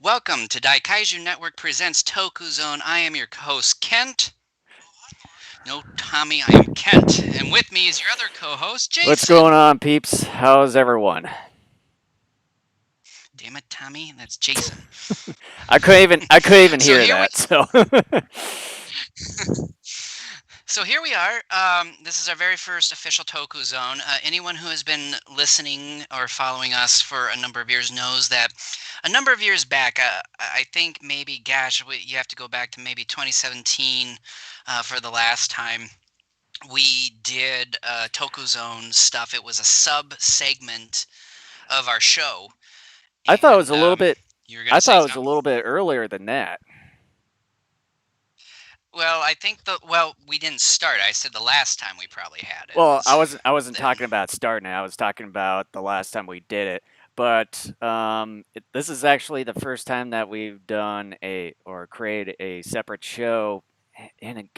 Welcome to Daikaiju Network presents TokuZone. I am your host, Kent. No, Tommy, I am Kent. And with me is your other co-host, What's going Jason. on, peeps? How's everyone? Damn it, Tommy, that's Jason. I couldn't even So hear here we that. So So here we are. This is our very first official Toku Zone. Anyone who has been listening or following us for a number of years knows that a number of years back, I think maybe, gosh, you have to go back to maybe 2017 for the last time we did Toku Zone stuff. It was a sub segment of our show, I thought it was and a little bit. you were going I to say thought it was a something. little bit earlier than that. Well, I think we didn't start. I said the last time we probably had it Well, I was wasn't. I wasn't then. talking about starting it. I was talking about the last time we did it. But this is actually the first time that we've done a or created a separate show. In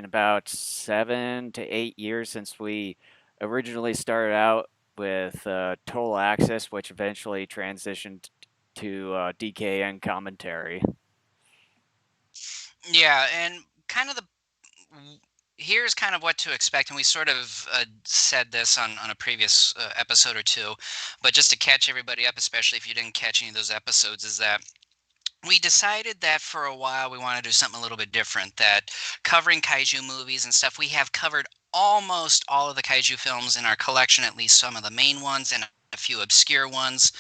about 7 to 8 years since we originally started out with Total Access, which eventually transitioned to DKN commentary. Yeah, and kind of here's kind of what to expect, and we sort of said this on a previous episode or two, but just to catch everybody up, especially if you didn't catch any of those episodes, is that we decided that for a while we want to do something a little bit different. That covering kaiju movies and stuff, we have covered almost all of the kaiju films in our collection, at least some of the main ones and a few obscure ones.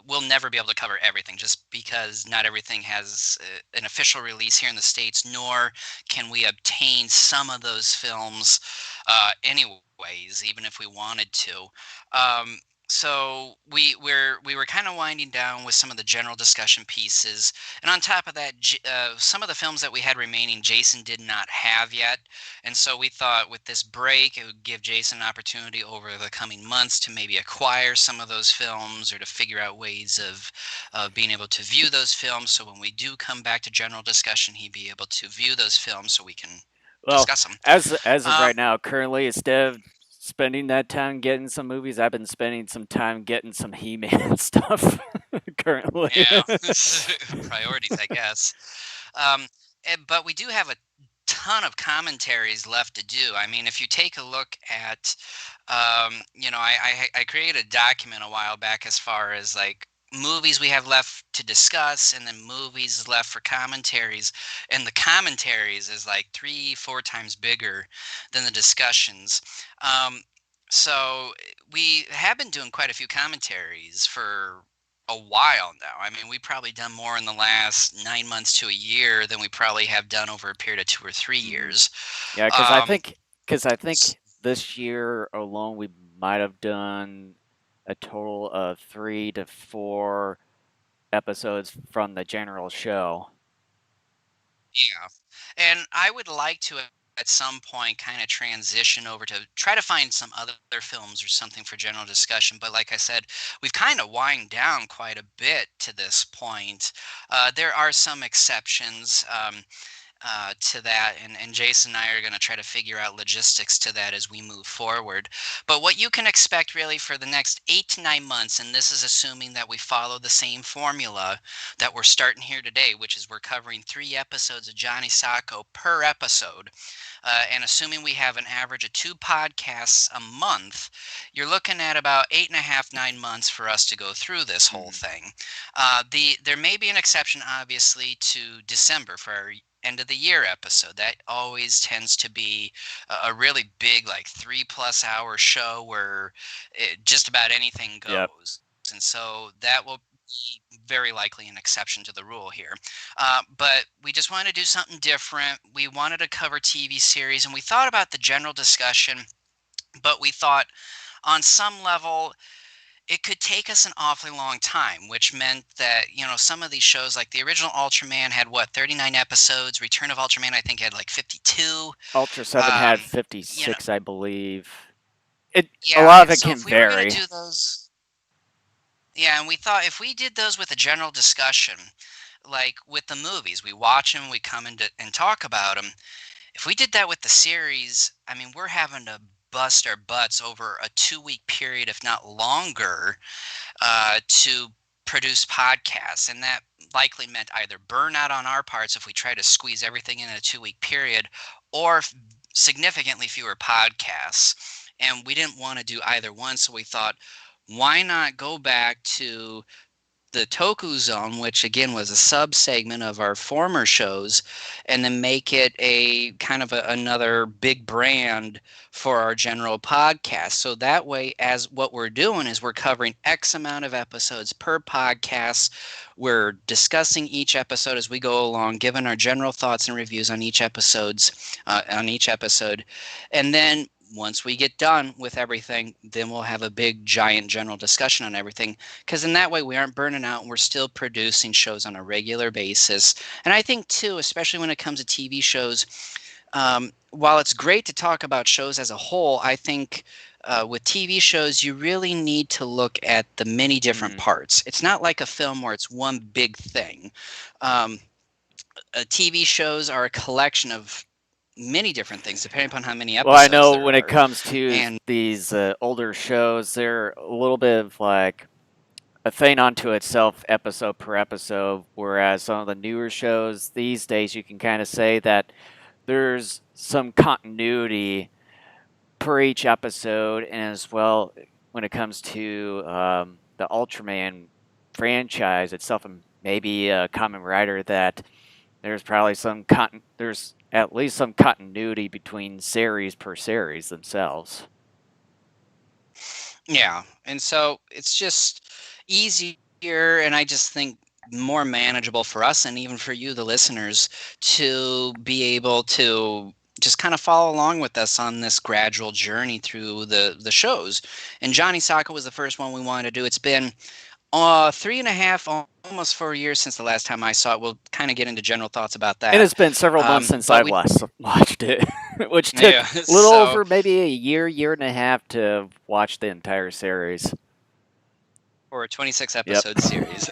We'll never be able to cover everything just because not everything has an official release here in the States, nor can we obtain some of those films anyways, even if we wanted to. Um, so we were kind of winding down with some of the general discussion pieces, and on top of that, some of the films that we had remaining, Jason did not have yet, and so we thought with this break, it would give Jason an opportunity over the coming months to maybe acquire some of those films or to figure out ways of being able to view those films. So when we do come back to general discussion, he'd be able to view those films so we can Well, discuss them. as of Um, right now, currently, instead of spending that time getting some movies, I've been spending some time getting some He-Man stuff currently. yeah, priorities, I guess. Um, but we do have a ton of commentaries left to do. I mean, if you take a look at, I created a document a while back as far as like movies we have left to discuss and then movies left for commentaries, and the commentaries is like 3 4 times bigger than the discussions. Um, so we have been doing quite a few commentaries for a while now. I mean, we've probably done more in the last 9 months to a year than we probably have done over a period of 2 or 3 Mhm. years. Yeah, Um, because I s- think this year alone we might have done a total of 3 to 4 episodes from the general show. yeah, and I would like to at some point kind of transition over to try to find some other films or something for general discussion. But like I said, we've kind of wind down quite a bit to this point. There are some exceptions. To that, and Jason and I are going to try to figure out logistics to that as we move forward. But what you can expect really for the next 8 to 9 months, and this is assuming that we follow the same formula that we're starting here today, which is we're covering 3 episodes of Johnny Sokko per episode, and assuming we have an average of 2 podcasts a month, you're looking at about 8.5 to 9 months for us to go through this whole Mhm. thing. There may be an exception, obviously, to December for our end of the year episode. That always tends to be a really big, like 3 plus hour show where just about anything Yep. goes. And so that will be very likely an exception to the rule here. But we just wanted to do something different. We wanted to cover TV series, and we thought about the general discussion, but we thought on some level it could take us an awfully long time, which meant that, some of these shows, like the original Ultraman had what, 39 episodes? Return of Ultraman, I think, had like 52. Ultra 7 had Um, you know, 56, I believe. It a yeah, lot of and it so can if we were going to vary. do those, yeah, and we thought if we did those with a general discussion, like with the movies, we watch them, we come in and talk about them. If we did that with the series, I mean, we're having to bust our butts over a 2 week period, if not longer, to produce podcasts, and that likely meant either burnout on our parts if we try to squeeze everything in a 2 week period, or significantly fewer podcasts. And we didn't want to do either one, so we thought, why not go back to the TokuZone, which again was a sub segment of our former shows, and then make it a kind of another big brand for our general podcast. So that way, as what we're doing is we're covering X amount of episodes per podcast. We're discussing each episode as we go along, giving our general thoughts and reviews on each episode, and then once we get done with everything, then we'll have a big, giant general discussion on everything. Because in that way, we aren't burning out and we're still producing shows on a regular basis. And I think, too, especially when it comes to TV shows, while it's great to talk about shows as a whole, I think with TV shows, you really need to look at the many different Mm-hmm. parts. It's not like a film where it's one big thing. Um, TV shows are a collection of many different things, depending upon how many Well, I episodes know there when it are. comes to And these older shows, they're a little bit of like a thing unto itself, episode per episode. Whereas some of the newer shows these days, you can kind of say that there's some continuity per each episode, and as well when it comes to the Ultraman franchise itself, and maybe Kamen Rider, that there's probably there's at least some continuity between series per series themselves. yeah, and so it's just easier, and I just think more manageable for us and even for you, the listeners, to be able to just kind of follow along with us on this gradual journey through the shows. And Johnny Sokko was the first one we wanted to do. It's been 3.5, almost 4 years since the last time I saw it. We'll kind of get into general thoughts about And that. it's been several months since But I've we, last watched it, which took yeah, a little so over maybe a year and a half to watch the entire series. for a 26 Yep. episode series.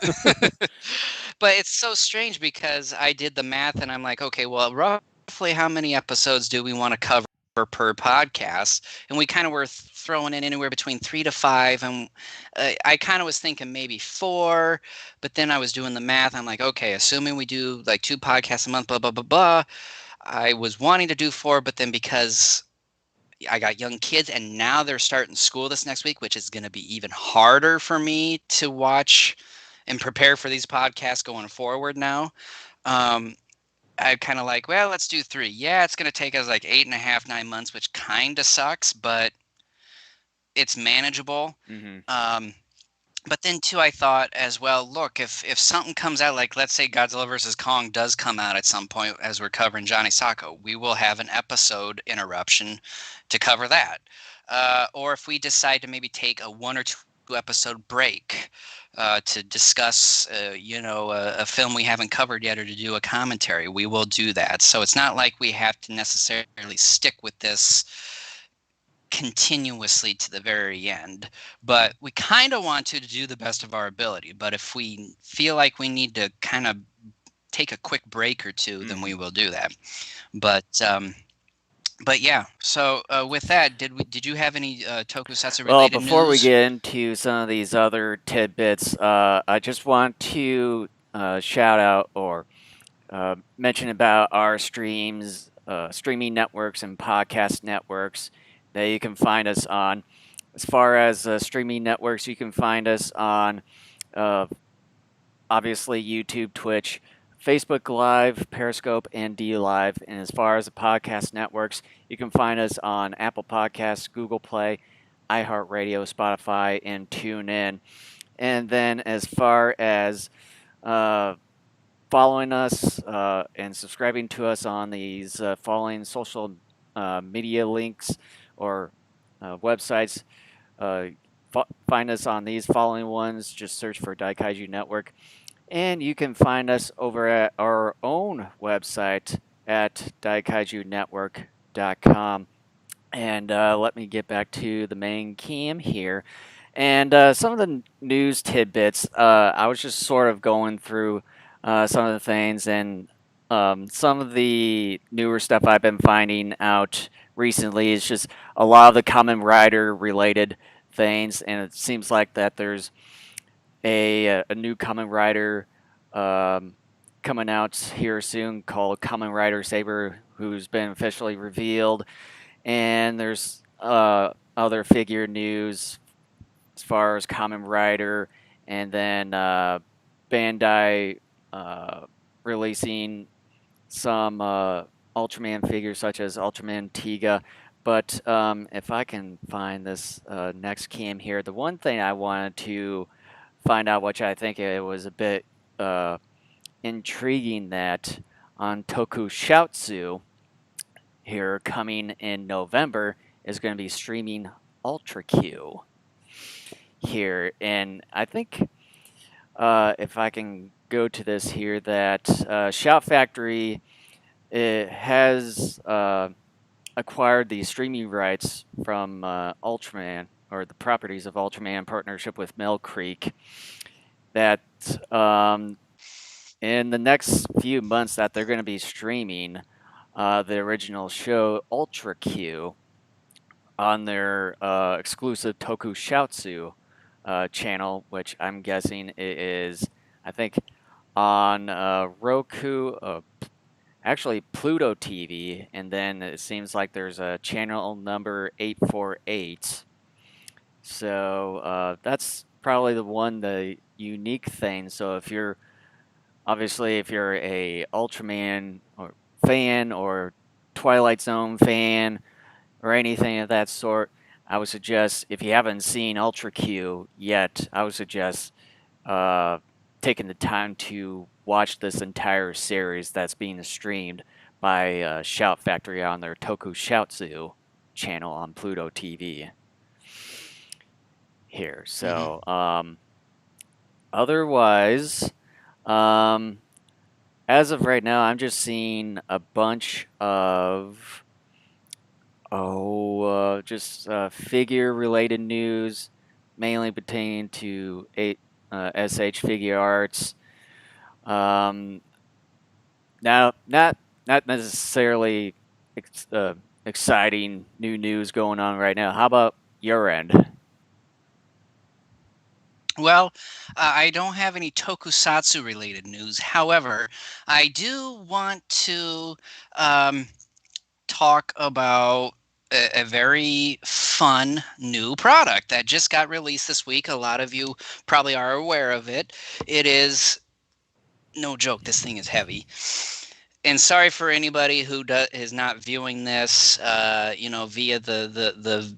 But it's so strange because I did the math and I'm like, okay, well, roughly how many episodes do we want to cover per podcast? And we kind of were throwing in anywhere between 3 to 5. And I kind of was thinking maybe 4. But then I was doing the math. I'm like, okay, assuming we do like 2 podcasts a month, blah, blah, blah, blah. I was wanting to do 4, but then because I got young kids and now they're starting school this next week, which is going to be even harder for me to watch and prepare for these podcasts going forward now. Um, I kind of like, well, let's do 3. Yeah, it's going to take us like 8.5, 9 months, which kind of sucks, but it's manageable. Hmm. Um, but then too, I thought as well, look, if something comes out, like let's say Godzilla versus Kong does come out at some point as we're covering Johnny Sokko, we will have an episode interruption to cover that. Or if we decide to maybe take a 1 or 2 episode break to discuss, a film we haven't covered yet, or to do a commentary, we will do that. So it's not like we have to necessarily stick with this continuously to the very end, but we kind of want to do the best of our ability. But if we feel like we need to kind of take a quick break or two, then Hmm. we will do that. But yeah. So with that, did you have any tokusatsu Well, related before we news? get into some of these other tidbits, I just want to shout out or mention about our streaming networks and podcast networks that you can find us on. As far as streaming networks, you can find us on uh, obviously YouTube, Twitch, Facebook Live, Periscope, and D Live. And as far as the podcast networks, you can find us on Apple Podcasts, Google Play, iHeartRadio, Spotify, and TuneIn. And then as far as uh, following us and subscribing to us on these following social media links or websites, uh, find us on these following ones. Just search for Daikaiju Network. And you can find us over at our own website at daikaijunetwork.com. And let me get back to the main cam here. And some of the news tidbits, I was just sort of going through some of the things, and some of the newer stuff I've been finding out recently is just a lot of the Kamen Rider related things, and it seems like that there's a new Kamen Rider um, coming out here soon called Kamen Rider Saber, who's been officially revealed. And there's other figure news as far as Kamen Rider, and then Bandai releasing some Ultraman figures such as Ultraman Tiga. But if I can find this next cam here, the one thing I wanted to find out, which I think it was a bit uh, intriguing, that on Tokusatsu here coming in November is going to be streaming Ultra Q here, and I think if I can go to this here, that Shout Factory has acquired the streaming rights from Ultraman, or the properties of Ultraman in partnership with Mill Creek, that in the next few months that they're going to be streaming the original show Ultra Q on their exclusive Tokusatsu channel, which I'm guessing is, I think, on Roku, actually Pluto TV, and then it seems like there's a channel number 848. So that's probably the unique thing. So if you're obviously if you're a Ultraman or fan or Twilight Zone fan or anything of that sort, I would suggest, if you haven't seen Ultra Q yet, I would suggest uh, taking the time to watch this entire series that's being streamed by Shout Factory on their Tokusatsu channel on Pluto TV here. Hmm. So, otherwise, um, as of right now, I'm just seeing a bunch of just figure related news, mainly pertaining to SH Figure Arts. Um, Now, not necessarily exciting new news going on right now. How about your end? Well, I don't have any tokusatsu related news. However, I do want to um, talk about a very fun new product that just got released this week. A lot of you probably are aware of it. It is no joke. This thing is heavy. And sorry for anybody who is not viewing this, via the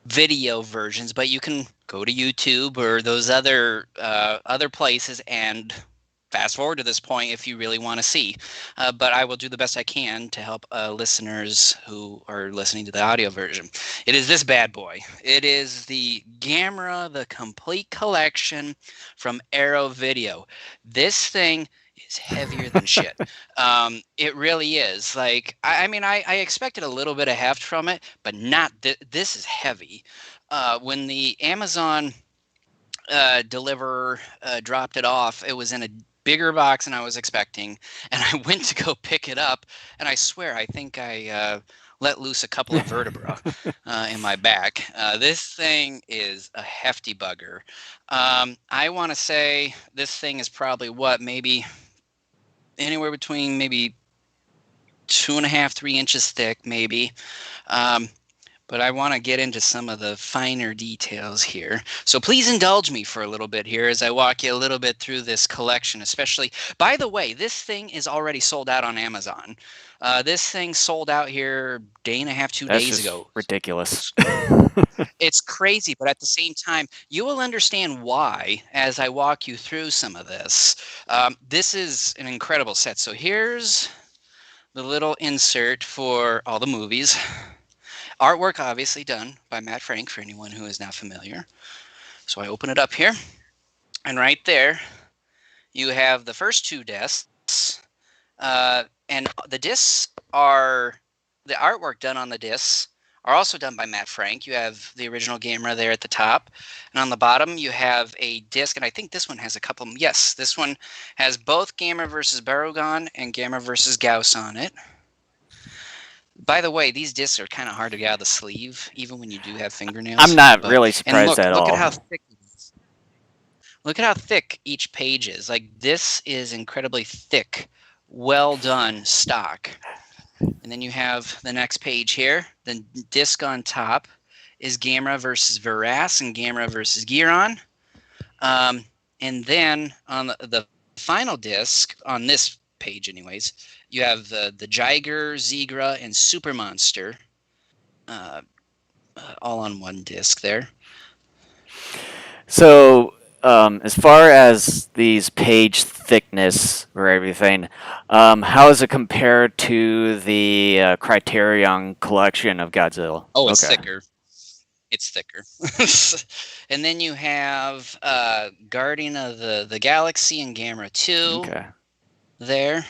video versions, but you can go to YouTube or those other places and fast forward to this point if you really want to see. But I will do the best I can to help listeners who are listening to the audio version. It is this bad boy. It is the Gamera, the complete collection from Arrow Video. This thing is heavier than shit. It really is. Like, I mean, I expected a little bit of heft from it, but not this is heavy. When the Amazon deliverer dropped it off, it was in a bigger box than I was expecting, and I went to go pick it up, and I swear I think I let loose a couple of vertebra in my back. This thing is a hefty bugger. I want to say this thing is probably what, maybe anywhere between maybe 2.5, 3 inches thick, maybe. Um, but I want to get into some of the finer details here. So please indulge me for a little bit here as I walk you a little bit through this collection, especially. By the way, this thing is already sold out on Amazon. This thing sold out here day and a half, two That's days just ago. ridiculous. It's crazy, but at the same time, you will understand why as I walk you through some of this. This is an incredible set. So here's the little insert for all the movies. Artwork obviously done by Matt Frank for anyone who is not familiar. So I open it up here, and right there you have the first two discs, and the discs are the artwork done on the discs are also done by Matt Frank. You have the original Gamera there at the top, and on the bottom you have a disc, and I think this one has a couple. Yes, this one has both Gamera versus Barugon and Gamera versus Gauss on it. By the way, these discs are kind of hard to get out of the sleeve, even when you do have I'm fingernails. not But really and surprised look, at look at all. how thick it is. Look at how thick each page is. Like, this is incredibly thick, well done stock. And then you have the next page here. The disc on top is Gamera versus Veras and Gamera versus Giron. And then on the final disc, on this page anyways, you have the Jiger, Zegra, and Super Monster uh, all on one disc there. So, as far as these page thickness or everything, how is it compared to the Criterion collection of Godzilla? Oh, it's Okay. thicker. It's thicker. And then you have Guardian of the Galaxy and Gamera 2 Okay. there.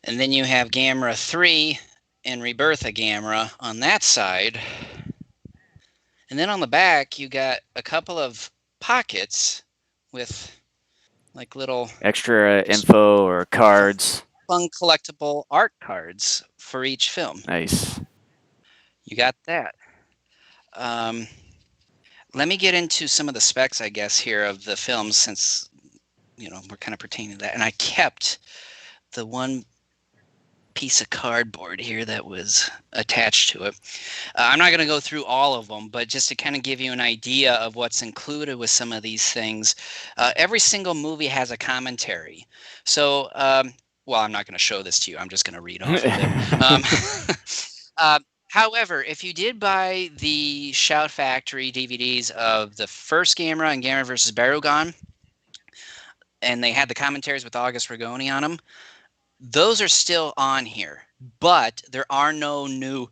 And then you have Gamera 3 and Rebirth of Gamera on that side. And then on the back, you got a couple of pockets with like little Extra info or cards. fun collectible art cards for each film. Nice. You got that. Um, Let me get into some of the specs, I guess, here of the films since, we're kind of pertaining to that. And I kept the one piece of cardboard here that was attached to it. I'm not going to go through all of them, but just to kind of give you an idea of what's included with some of these things, every single movie has a commentary. So, well, I'm not going to show this to you. I'm just going to read off of it. However, if you did buy the Shout Factory DVDs of the first Gamera and Gamera versus Barugon, and they had the commentaries with August Rigoni on them, those are still on here. But there are no new,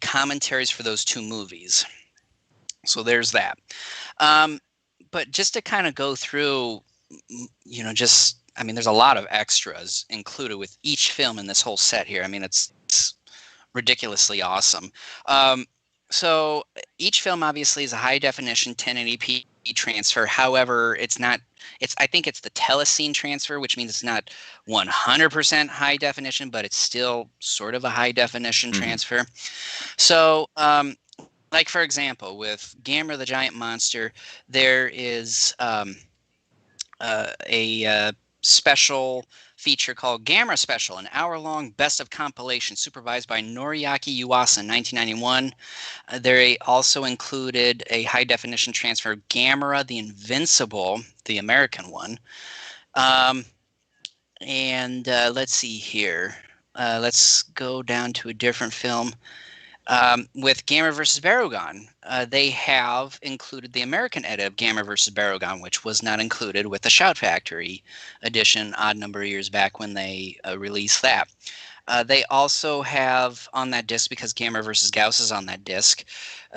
commentaries for those two movies. So there's that. But just to kind of go through, there's a lot of extras included with each film in this whole set here. I mean, it's ridiculously awesome. So each film obviously is a high definition 1080p transfer. However, I think it's the telecine transfer, which means it's not 100% high definition, but it's still sort of a high definition transfer. So, like for example, with Gamera the Giant Monster, there is a special feature called Gamera Special, an hour-long best of compilation supervised by Noriaki Yuasa in 1991. They also included a high-definition transfer of Gamera the Invincible, the American one. And let's see here. Let's go down to a different film. With Gamera versus Barugon, they have included the American edit of Gamera versus Barugon, which was not included with the Shout Factory edition odd number of years back when they released that. They also have on that disc, because Gamera versus Gauss is on that disc,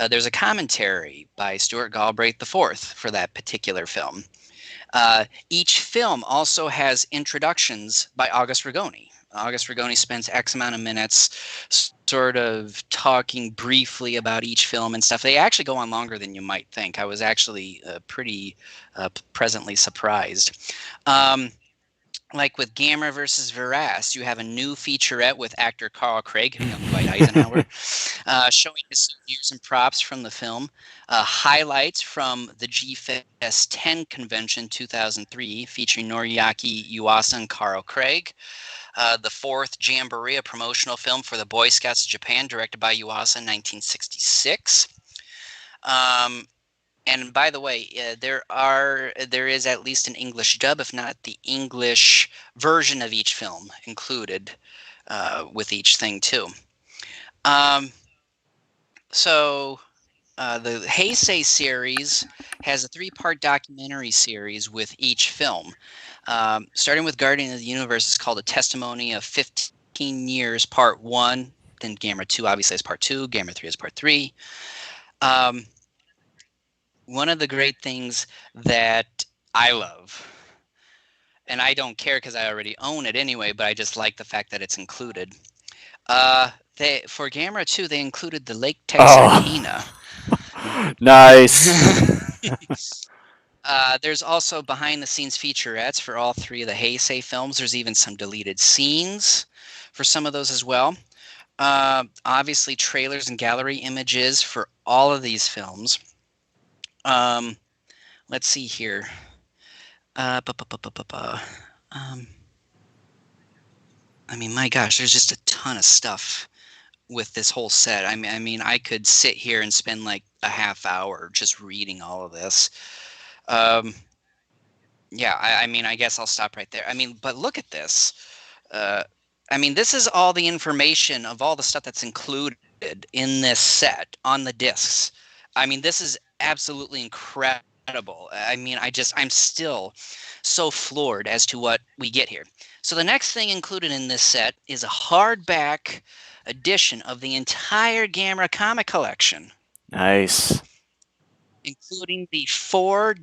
there's a commentary by Stuart Galbraith IV for that particular film. Each film also has introductions by August Rigoni. August Rigoni spends X amount of minutes sort of talking briefly about each film and stuff. They actually go on longer than you might think. I was actually pretty pleasantly surprised. Like with Gamera versus Veras, you have a new featurette with actor Carl Craig, young Dwight Eisenhower, showing his views and props from the film, highlights from the G-Fest 10 convention 2003 featuring Noriaki Yuasa and Carl Craig, the fourth Jamboree, a promotional film for the Boy Scouts of Japan, directed by Yuasa in 1966. And by the way, there is at least an English dub, if not the English version of each film included with each thing too. So the Heisei series has a 3-part documentary series with each film. Starting with Guardian of the Universe, it's called A Testimony of 15 Years, Part 1. Then Gamera 2 obviously is Part 2. Gamera 3 is Part 3. One of the great things that I love, and I don't care because I already own it anyway, but I just like the fact that it's included. For Gamera 2, they included the Lake Texarkana. Nice. There's also behind-the-scenes featurettes for all 3 of the Heisei films. There's even some deleted scenes for some of those as well. Obviously, trailers and gallery images for all of these films. Let's see here. I mean, my gosh, there's just a ton of stuff with this whole set. I mean, I could sit here and spend like a half hour just reading all of this. Um, yeah, I mean, I guess I'll stop right there. I mean, but look at this. Uh, I mean, this is all the information of all the stuff that's included in this set on the discs. I mean, this is absolutely incredible. I mean, I'm still so floored as to what we get here. So the next thing included in this set is a hardback edition of the entire Gamera comic collection, Nice. including the 4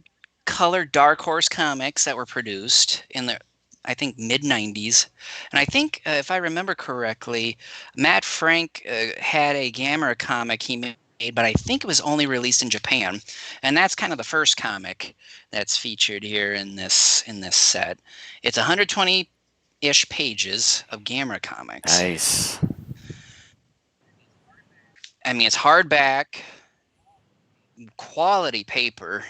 color Dark Horse comics that were produced in the, I think, mid 90s. And I think, if I remember correctly, Matt Frank had a Gamera comic he made, but I think it was only released in Japan. And that's kind of the first comic that's featured here in this set. It's 120-ish pages of Gamera comics. Nice. I mean, it's hardback, quality paper.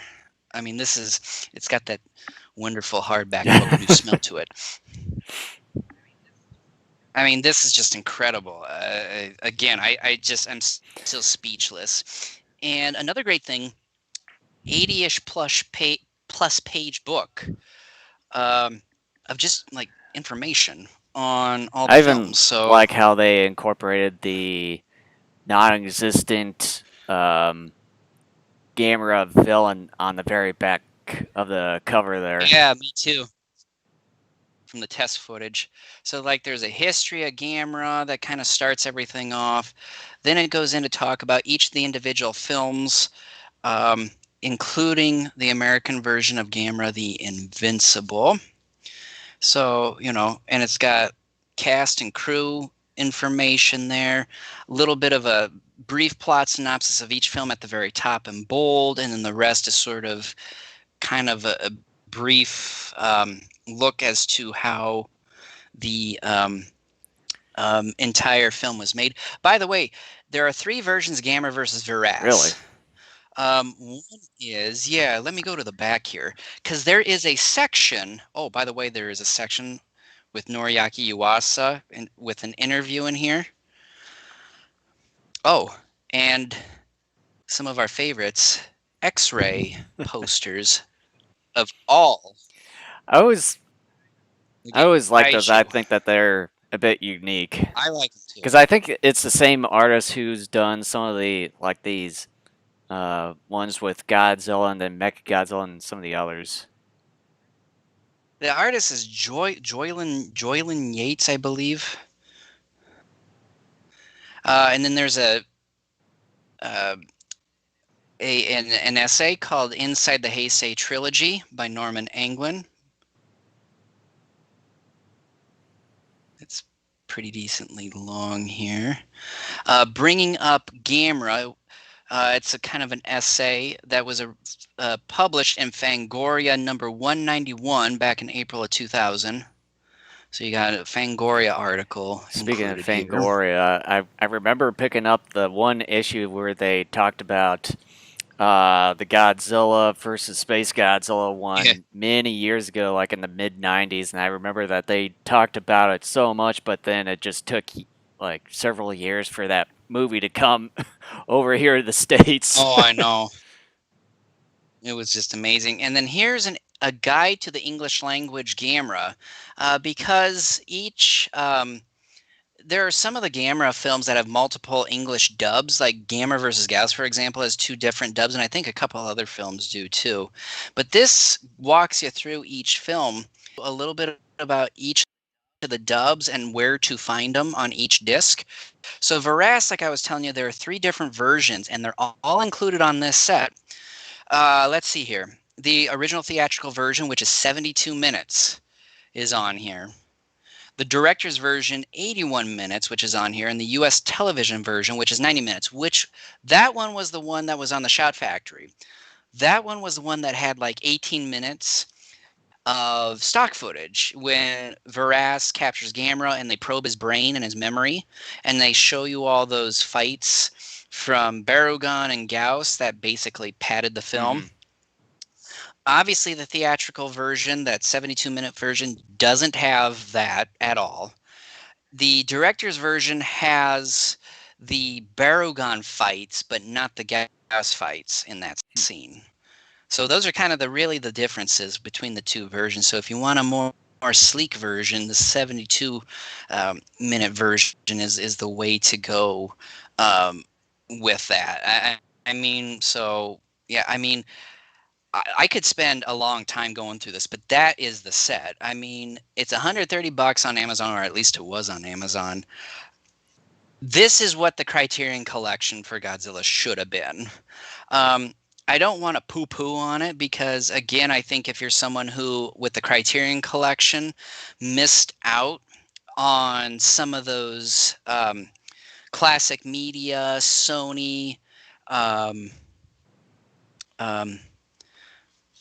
I mean, it's got that wonderful hardback book new smell to it. I mean, this is just incredible. Again, I'm still speechless. And another great thing, 80-ish plus page book of just like information on all the I even films. So like how they incorporated the non-existent Gamera villain on the very back of the cover there. yeah, me too. From the test footage. So like there's a history of Gamera that kind of starts everything off. Then it goes in to talk about each of the individual films, including the American version of Gamera, The Invincible. So, and it's got cast and crew information there, a little bit of a brief plot synopsis of each film at the very top in bold, and then the rest is sort of kind of a brief look as to how the entire film was made. By the way, there are 3 versions: Gamera versus Veras. Really? One is, yeah, let me go to the back here, because there is a section. Oh, by the way, there is a section with Noriaki Yuasa with an interview in here. Oh, and some of our favorites, X-ray posters of all I always the I always like those. I Daikaiju. think that they're a bit unique I like them too. because I think it's the same artist who's done some of the like these ones with Godzilla and then Mechagodzilla and some of the others. The artist is Joylin Yates, I believe. And then there's uh, an essay called "Inside the Heisei Trilogy" by Norman Anglin. It's pretty decently long here. Bringing up Gamera. It's a kind of an essay that was published in Fangoria number 191 back in April of 2000. So you got a Fangoria article Speaking of included here. Fangoria, I remember picking up the one issue where they talked about the Godzilla versus Space Godzilla one Yeah. many years ago, like in the mid '90s, and I remember that they talked about it so much, but then it just took like several years for that movie to come over here to the States. Oh, I know. It was just amazing. And then here's a guide to the English language Gamera, because there are some of the Gamera films that have multiple English dubs, like Gamera versus Gauss, for example, has 2 different dubs, and I think a couple other films do too. But this walks you through each film, a little bit about each of the dubs and where to find them on each disc. So Veras, like I was telling you, there are 3 different versions, and they're all included on this set. Let's see here. The original theatrical version, which is 72 minutes, is on here. The director's version, 81 minutes, which is on here, and the US television version, which is 90 minutes, which that one was the one that was on the Shout Factory. That one was the one that had like 18 minutes of stock footage when Veras captures Gamera and they probe his brain and his memory, and they show you all those fights from Barugon and Gauss that basically padded the film. Mm-hmm. Obviously, the theatrical version, that 72-minute version, doesn't have that at all. The director's version has the Barugon fights, but not the Gauss fights in that scene. So those are kind of the differences between the two versions. So if you want a more sleek version, the 72 minute version is the way to go with that. I mean, so yeah, I mean, I could spend a long time going through this, but that is the set. I mean, it's $130 on Amazon, or at least it was on Amazon. This is what the Criterion Collection for Godzilla should have been. Um, I don't want to poo-poo on it because, again, I think if you're someone who, with the Criterion Collection, missed out on some of those classic media, Sony, um, um,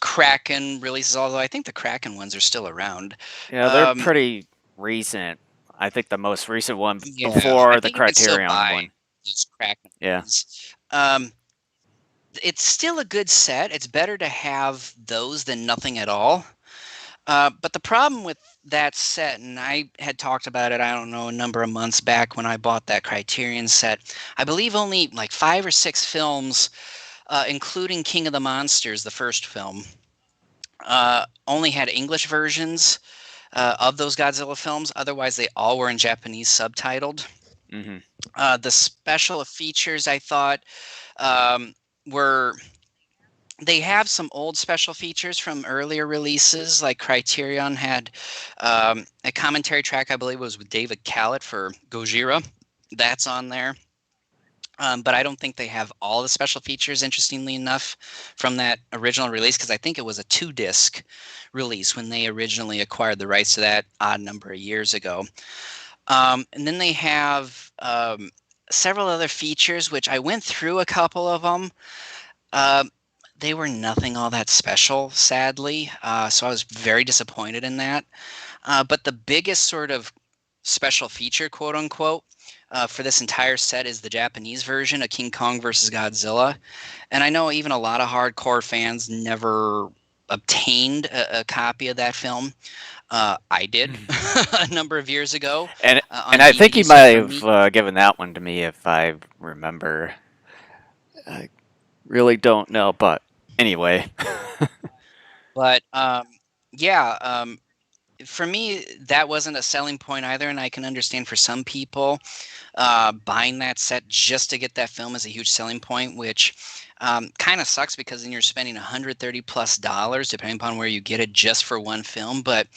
Kraken releases, although I think the Kraken ones are still around. Yeah, they're Um, pretty recent. I think the most recent one yeah, I before the think you can still Criterion buy one. these Kraken Yeah. ones. It's still a good set. It's better to have those than nothing at all. But the problem with that set, and I had talked about it, I don't know, a number of months back when I bought that Criterion set, I believe only like 5 or 6 films, including King of the Monsters, the first film, only had English versions of those Godzilla films. Otherwise, they all were in Japanese subtitled. Mm-hmm. The special features, I thought, um, were they have some old special features from earlier releases, like Criterion had a commentary track, I believe it was with David Callett for Gojira. That's on there. But I don't think they have all the special features, interestingly enough, from that original release, because I think it was a 2-disc release when they originally acquired the rights to that odd number of years ago. And then they have several other features, which I went through a couple of them. Um, they were nothing all that special, sadly. So I was very disappointed in that. But the biggest sort of special feature, quote unquote, for this entire set is the Japanese version of King Kong versus Godzilla. And I know even a lot of hardcore fans never obtained a copy of that film. I did a number of years ago And on and I think DVD. you So might for me, have given that one to me if I remember. I really don't know, but anyway. but yeah, for me, that wasn't a selling point either. And I can understand for some people, buying that set just to get that film is a huge selling point, which kind of sucks because then you're spending $130+ depending upon where you get it just for one film. But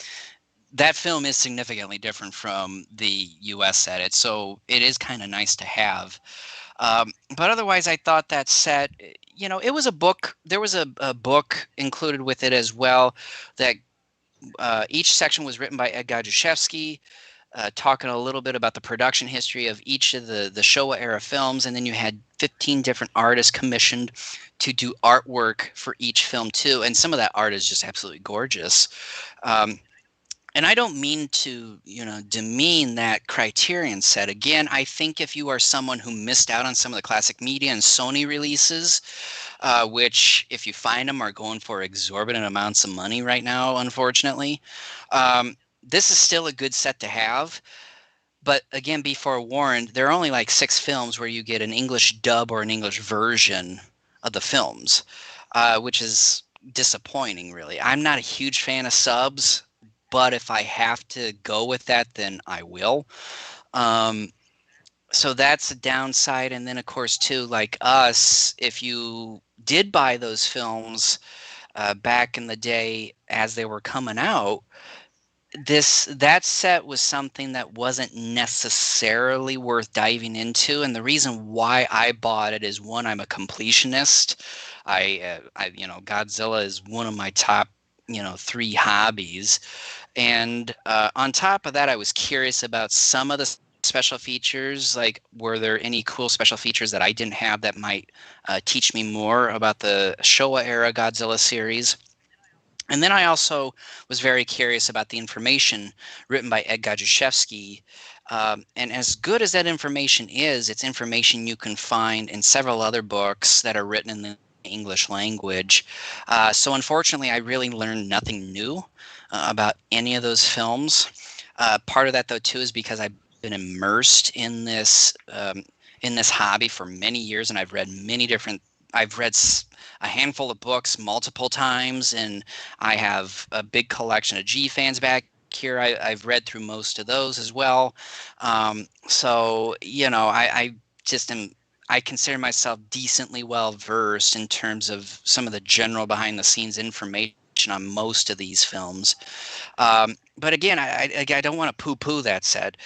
that film is significantly different from the US edit, so it is kind of nice to have. But otherwise, I thought that set, it was a book. There was a book included with it as well. That each section was written by Ed Gajuszewski, talking a little bit about the production history of each of the Showa era films, and then you had 15 different artists commissioned to do artwork for each film too. And some of that art is just absolutely gorgeous. Um, and I don't mean to, demean that Criterion set. Again, I think if you are someone who missed out on some of the classic media and Sony releases, which, if you find them, are going for exorbitant amounts of money right now, unfortunately, this is still a good set to have. But again, be forewarned, there are only like 6 films where you get an English dub or an English version of the films, which is disappointing, really. I'm not a huge fan of subs, but if I have to go with that, then I will. Um, so that's a downside. And then, of course, too, like us, if you did buy those films back in the day as they were coming out, that set was something that wasn't necessarily worth diving into, and the reason why I bought it is, one, I'm a completionist. Godzilla is one of my top 3 hobbies, and on top of that, I was curious about some of the special features. Like, were there any cool special features that I didn't have that might teach me more about the Showa era Godzilla series? And then I also was very curious about the information written by Ed Gajuszewski And as good as that information is, it's information you can find in several other books that are written in the English language. So unfortunately, I really learned nothing new about any of those films. Part of that, though, too, is because I've been immersed in this hobby for many years, and I've read many different. I've read a handful of books multiple times, and I have a big collection of G fans back here. I've read through most of those as well. So I just am. I consider myself decently well versed in terms of some of the general behind the scenes information on most of these films. But again, I don't want to poo poo that said,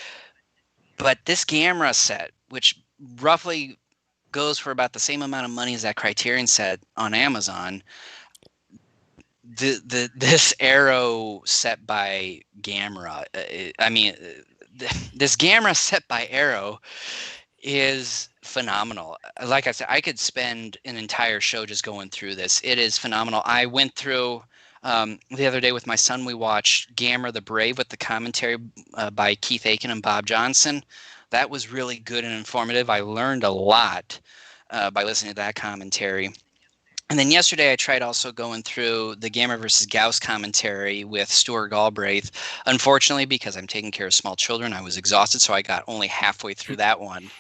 but this Gamera set, which roughly goes for about the same amount of money as that Criterion set on Amazon, this arrow set by Gamera, this Gamera set by Arrow is phenomenal. Like I said, I could spend an entire show just going through this. It is phenomenal. I went through the other day with my son. We watched Gamera the Brave with the commentary by Keith Aiken and Bob Johnson. That was really good and informative. I learned a lot by listening to that commentary. And then yesterday I tried also going through the Gamera versus Gauss commentary with Stuart Galbraith. Unfortunately, because I'm taking care of small children, I was exhausted, so I got only halfway through that one.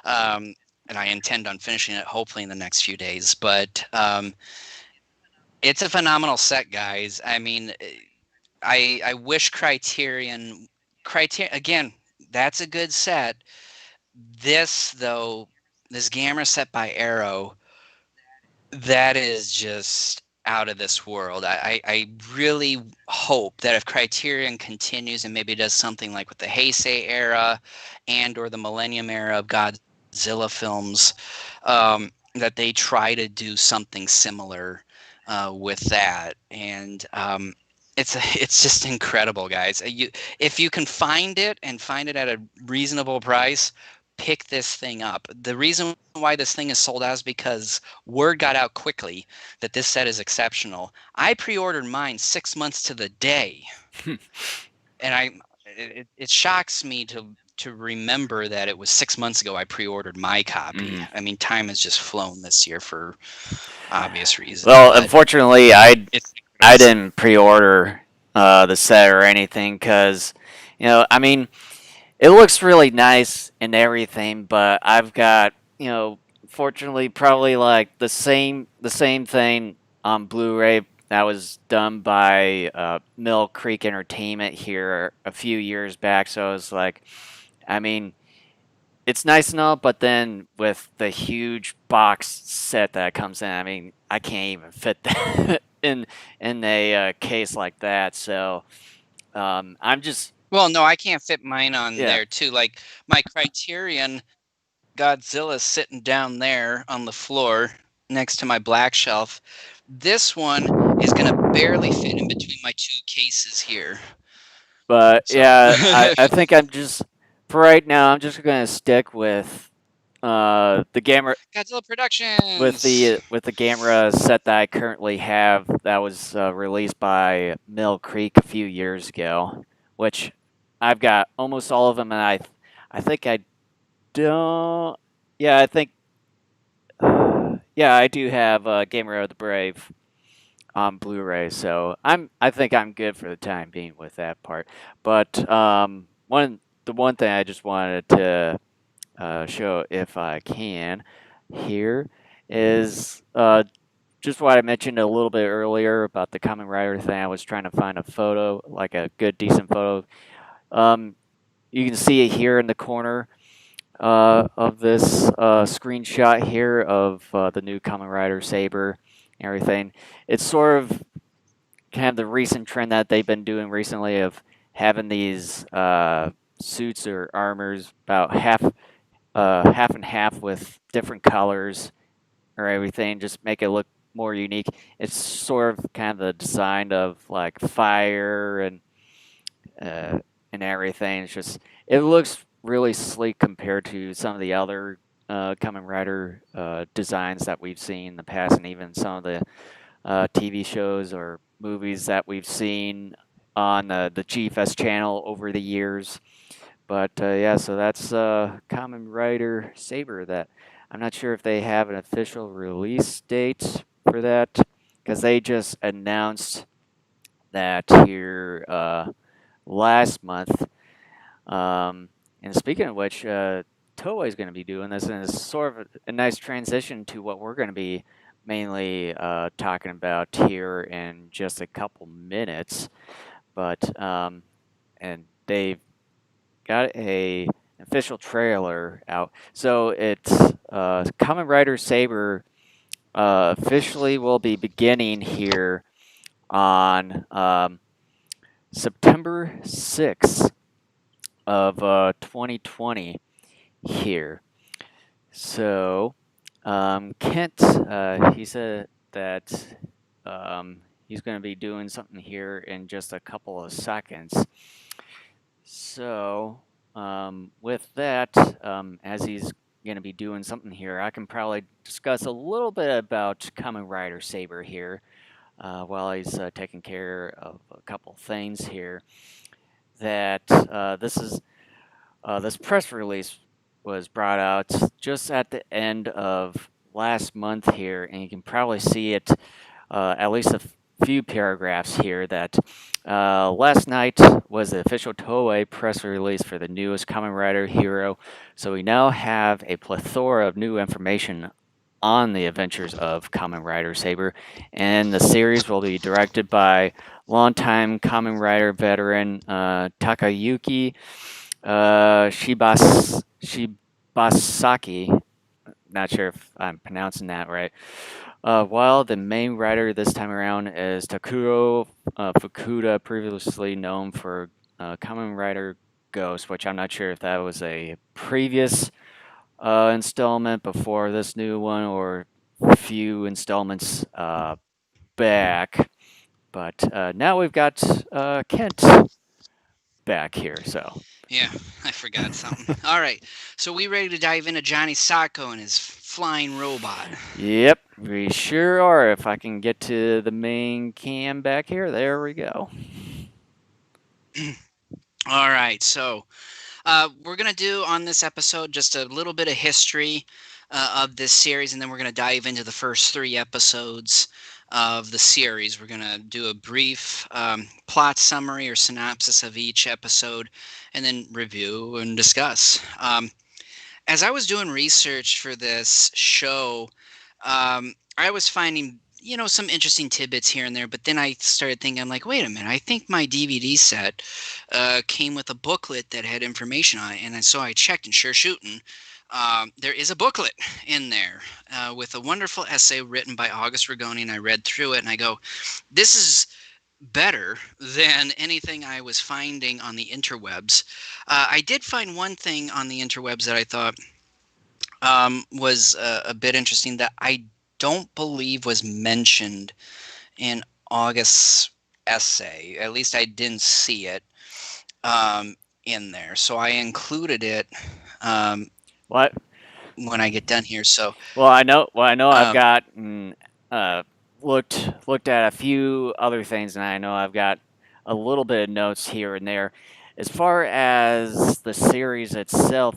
And I intend on finishing it hopefully in the next few days. But it's a phenomenal set, guys. I mean, I wish Criterion again. That's a good set. This though, this Gamera set by Arrow, that is just out of this world. I really hope that if Criterion continues and maybe does something like with the Heisei era and or the Millennium era of Godzilla films, that they try to do something similar with that. And it's just incredible, guys. If you can find it and find it at a reasonable price, pick this thing up. The reason why this thing is sold out is because word got out quickly that this set is exceptional. I pre-ordered mine 6 months to the day, and it shocks me to remember that it was 6 months ago I pre-ordered my copy. Mm-hmm. I mean, time has just flown this year for obvious reasons, Well, but unfortunately, it's an I incredible set. didn't pre-order the set or anything because, I mean, it looks really nice and everything, but I've got, fortunately, probably like the same thing on Blu-ray that was done by Mill Creek Entertainment here a few years back. So I was like, I mean, it's nice enough, but then with the huge box set that comes in, I mean, I can't even fit that in a case like that. So I'm just Well, no, I can't fit mine on yeah, there too. Like my Criterion Godzilla's sitting down there on the floor next to my black shelf. This one is going to barely fit in between my two cases here. but So, yeah, I think I'm just for right now. I'm just gonna stick with the Gamera Godzilla Productions. with the Gamera set that I currently have that was released by Mill Creek a few years ago, which I've got almost all of them, and I think I don't. Yeah, I think yeah, I do have Gamer of the Brave on Blu-ray, so I think I'm good for the time being with that part. But the one thing I just wanted to show if I can here is just what I mentioned a little bit earlier about the Kamen Rider thing. I was trying to find a photo, like a good, decent photo. Um, you can see it here in the corner of this screenshot here of the new Kamen Rider Saber and everything. It's sort of kind of the recent trend that they've been doing recently of having these suits or armors about half and half with different colors or everything, just make it look more unique. It's sort of kind of the design of like fire uh, and everything. It's just it looks really sleek compared to some of the other Kamen Rider designs that we've seen in the past, and even some of the TV shows or movies that we've seen on the GFS channel over the years. But yeah, so that's Kamen Rider Saber. That I'm not sure if they have an official release date for that because they just announced that here last month. And speaking of which, Toei is going to be doing this, and it's sort of a nice transition to what we're going to be mainly talking about here in just a couple minutes. But and they've got a official trailer out. So it's Kamen Rider Saber officially will be beginning here on September 6th of 2020 here. So Kent, he said that he's going to be doing something here in just a couple of seconds. So, with that, as he's going to be doing something here, I can probably discuss a little bit about Kamen Rider Saber here while he's taking care of a couple things here. That this press release was brought out just at the end of last month here, and you can probably see it at least a few paragraphs here that last night was the official Toei press release for the newest Kamen Rider Hero, so we now have a plethora of new information on the adventures of Kamen Rider Saber, and the series will be directed by longtime Kamen Rider veteran Takayuki Shibasaki. Not sure if I'm pronouncing that right. While the main writer this time around is Takuro Fukuda, previously known for Kamen Rider Ghost, which I'm not sure if that was a previous installment before this new one or a few installments back. But now we've got Kent back here, so. Yeah, I forgot something. All right, so we ready to dive into Johnny Sokko and his flying robot. Yep, we sure are. If I can get to the main cam back here, there we go. All right, so we're going to do on this episode just a little bit of history of this series, and then we're going to dive into the first 3 episodes of the series. We're going to do a brief plot summary or synopsis of each episode, and then review and discuss. As I was doing research for this show, I was finding some interesting tidbits here and there, but then I started thinking, I'm like, wait a minute, I think my DVD set came with a booklet that had information on it, and so I checked, and sure shooting, there is a booklet in there with a wonderful essay written by August Rigoni, and I read through it, and I go, this is better than anything I was finding on the interwebs. I did find one thing on the interwebs that I thought was a bit interesting that I don't believe was mentioned in August's essay. At least I didn't see it in there. So I included it What? when I get done here. So, Well, I know. Well, I know I've um, got looked at a few other things, and I know I've got a little bit of notes here and there. As far as the series itself,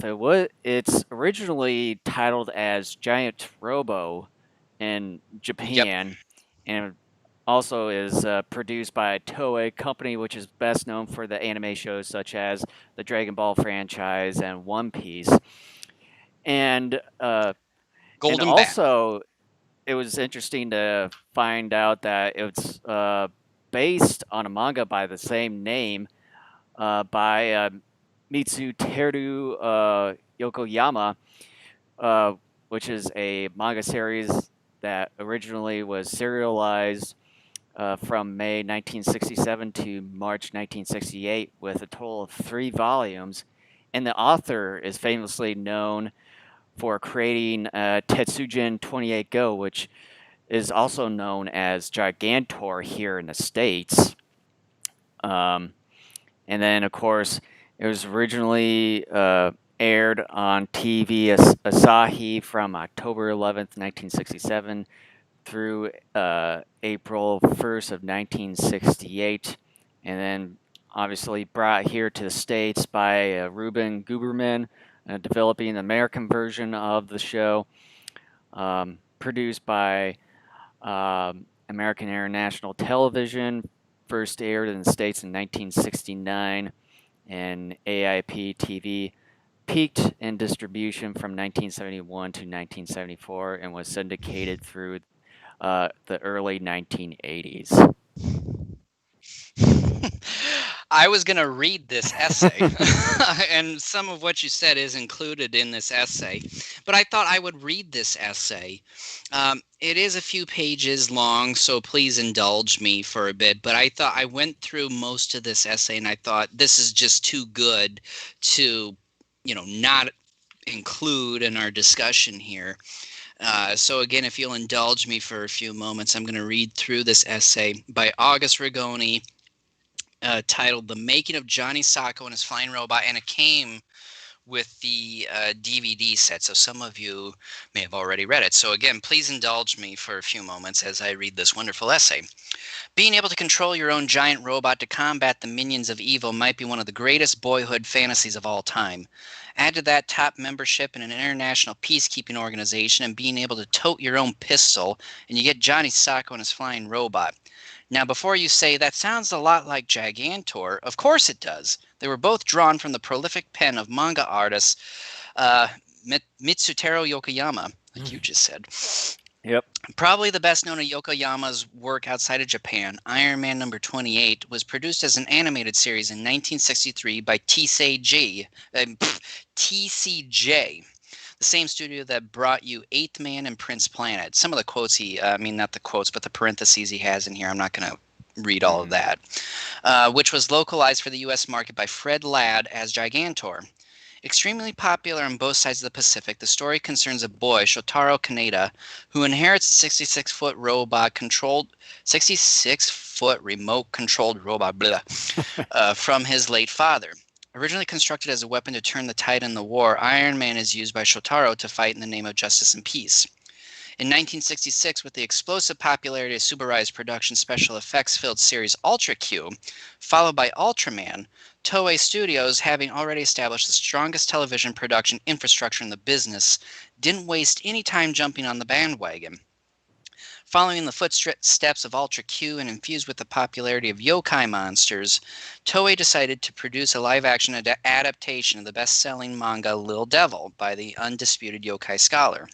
it's originally titled as Giant Robo in yep, Japan, and also is produced by Toei Company, which is best known for the anime shows such as the Dragon Ball franchise and One Piece. And and Golden Bat. also, it was interesting to find out that it's based on a manga by the same name by Mitsuteru Yokoyama, uh, which is a manga series that originally was serialized from May 1967 to March 1968 with a total of 3 volumes. And the author is famously known for creating Tetsujin 28 Go, which is also known as Gigantor here in the States. Um, and then, of course, it was originally aired on TV Asahi from October 11th, 1967 through April 1st of 1968. And then obviously brought here to the States by Ruben Guberman, developing the American version of the show, produced by American International Television, first aired in the States in 1969, and AIP TV peaked in distribution from 1971 to 1974 and was syndicated through the early 1980s. I was going to read this essay, and some of what you said is included in this essay, but I thought I would read this essay. It is a few pages long, so please indulge me for a bit, but I thought I went through most of this essay and I thought this is just too good to, not include in our discussion here. So again, if you'll indulge me for a few moments, I'm going to read through this essay by August Rigoni, titled "The Making of Johnny Sokko and His Flying Robot," and it came with the DVD set, so some of you may have already read it. So again, please indulge me for a few moments as I read this wonderful essay. Being able to control your own giant robot to combat the minions of evil might be one of the greatest boyhood fantasies of all time. Add to that top membership in an international peacekeeping organization and being able to tote your own pistol, and you get Johnny Sokko and his flying robot. Now, before you say, that sounds a lot like Gigantor, of course it does. They were both drawn from the prolific pen of manga artist uh, Mitsutaro Yokoyama, like you just said. Yep. Probably the best known of Yokoyama's work outside of Japan, Iron Man number 28, was produced as an animated series in 1963 by TCJ, the same studio that brought you Eighth Man and Prince Planet. Some of the quotes not the quotes, but the parentheses he has in here, I'm not going to read all of that, which was localized for the U.S. market by Fred Ladd as Gigantor. Extremely popular on both sides of the Pacific, the story concerns a boy, Shotaro Kaneda, who inherits a 66-foot remote-controlled robot from his late father. Originally constructed as a weapon to turn the tide in the war, Iron Man is used by Shotaro to fight in the name of justice and peace. In 1966, with the explosive popularity of Subarai's production special effects-filled series Ultra Q, followed by Ultraman, Toei Studios, having already established the strongest television production infrastructure in the business, didn't waste any time jumping on the bandwagon. Following the footsteps of Ultra Q and infused with the popularity of yokai monsters, Toei decided to produce a live-action adaptation of the best-selling manga Little Devil by the undisputed yokai scholar.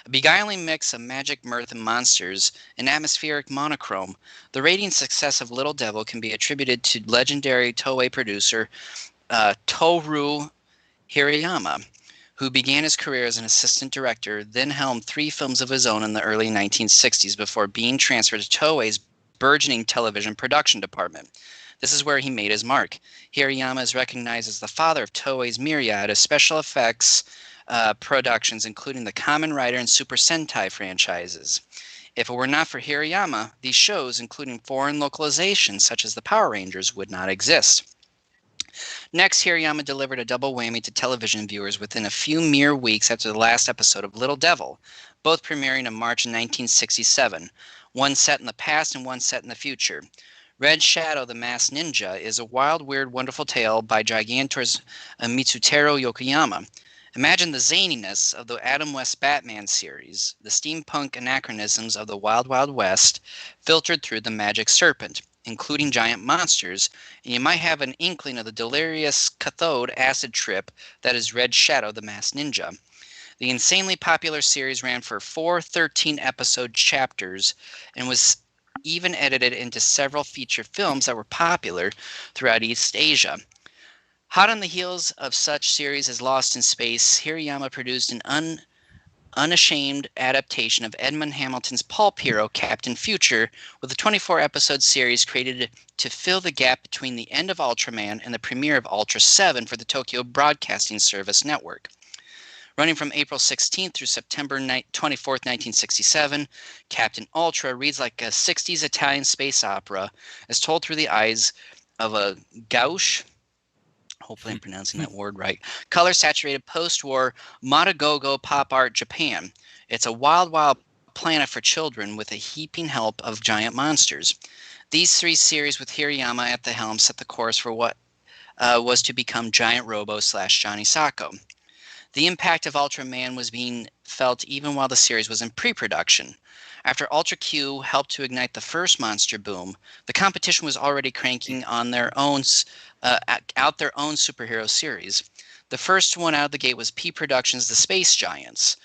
A beguiling mix of magic, mirth, and monsters, an atmospheric monochrome, the ratings success of Little Devil can be attributed to legendary Toei producer Toru Hirayama, who began his career as an assistant director, then helmed 3 films of his own in the early 1960s before being transferred to Toei's burgeoning television production department. This is where he made his mark. Hirayama is recognized as the father of Toei's myriad of special effects productions, including the Kamen Rider and Super Sentai franchises. If it were not for Hirayama, these shows, including foreign localizations such as the Power Rangers, would not exist. Next, Hirayama delivered a double whammy to television viewers within a few mere weeks after the last episode of Little Devil, both premiering in March 1967, one set in the past and one set in the future. Red Shadow, the Masked Ninja, is a wild, weird, wonderful tale by Gigantor's Mitsutaro Yokoyama. Imagine the zaniness of the Adam West Batman series, the steampunk anachronisms of the Wild Wild West, filtered through the magic serpent, including giant monsters, and you might have an inkling of the delirious cathode acid trip that is Red Shadow, the Masked Ninja. The insanely popular series ran for 4 13-episode chapters and was even edited into several feature films that were popular throughout East Asia. Hot on the heels of such series as Lost in Space, Hirayama produced an unashamed adaptation of Edmund Hamilton's pulp hero Captain Future with a 24-episode series created to fill the gap between the end of Ultraman and the premiere of Ultra 7 for the Tokyo Broadcasting Service network. Running from April 16th through September 24th, 1967, Captain Ultra reads like a 60s Italian space opera as told through the eyes of a gauche, hopefully I'm pronouncing that word right, color-saturated post-war Matagogo pop art Japan. It's a wild, wild planet for children with a heaping help of giant monsters. These three series with Hirayama at the helm set the course for what was to become Giant Robo / Johnny Sokko. The impact of Ultraman was being felt even while the series was in pre-production. After Ultra Q helped to ignite the first monster boom, the competition was already cranking on out their own superhero series. The first one out of the gate was P Productions' The Space Giants.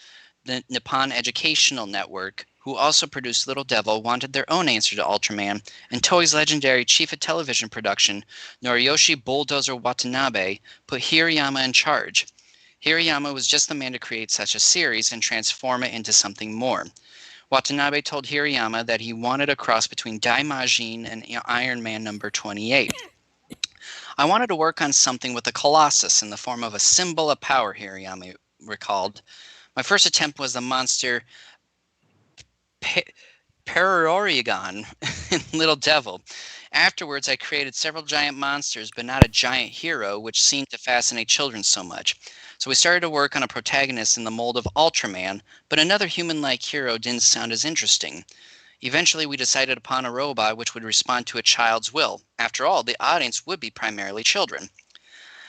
The Nippon Educational Network, who also produced Little Devil, wanted their own answer to Ultraman, and Toei's legendary chief of television production, Noriyoshi Bulldozer Watanabe, put Hirayama in charge. Hirayama was just the man to create such a series and transform it into something more. Watanabe told Hirayama that he wanted a cross between Daimajin and Iron Man number 28. I wanted to work on something with a colossus in the form of a symbol of power, Hirayama recalled. My first attempt was the monster Perorigon in Little Devil. Afterwards, I created several giant monsters, but not a giant hero, which seemed to fascinate children so much. So we started to work on a protagonist in the mold of Ultraman, but another human-like hero didn't sound as interesting. Eventually, we decided upon a robot which would respond to a child's will. After all, the audience would be primarily children.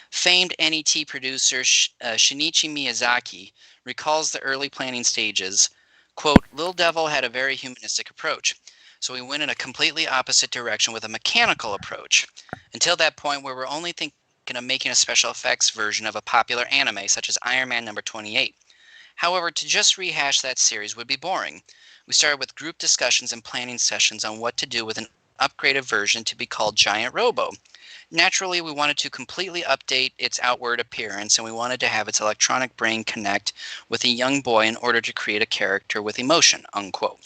Famed NET producer Shinichi Miyazaki recalls the early planning stages. Quote, Little Devil had a very humanistic approach, so we went in a completely opposite direction with a mechanical approach. Until that point, we were only thinking of making a special effects version of a popular anime such as Iron Man number 28. However, to just rehash that series would be boring. We started with group discussions and planning sessions on what to do with an upgraded version to be called Giant Robo. Naturally, we wanted to completely update its outward appearance, and we wanted to have its electronic brain connect with a young boy in order to create a character with emotion, unquote.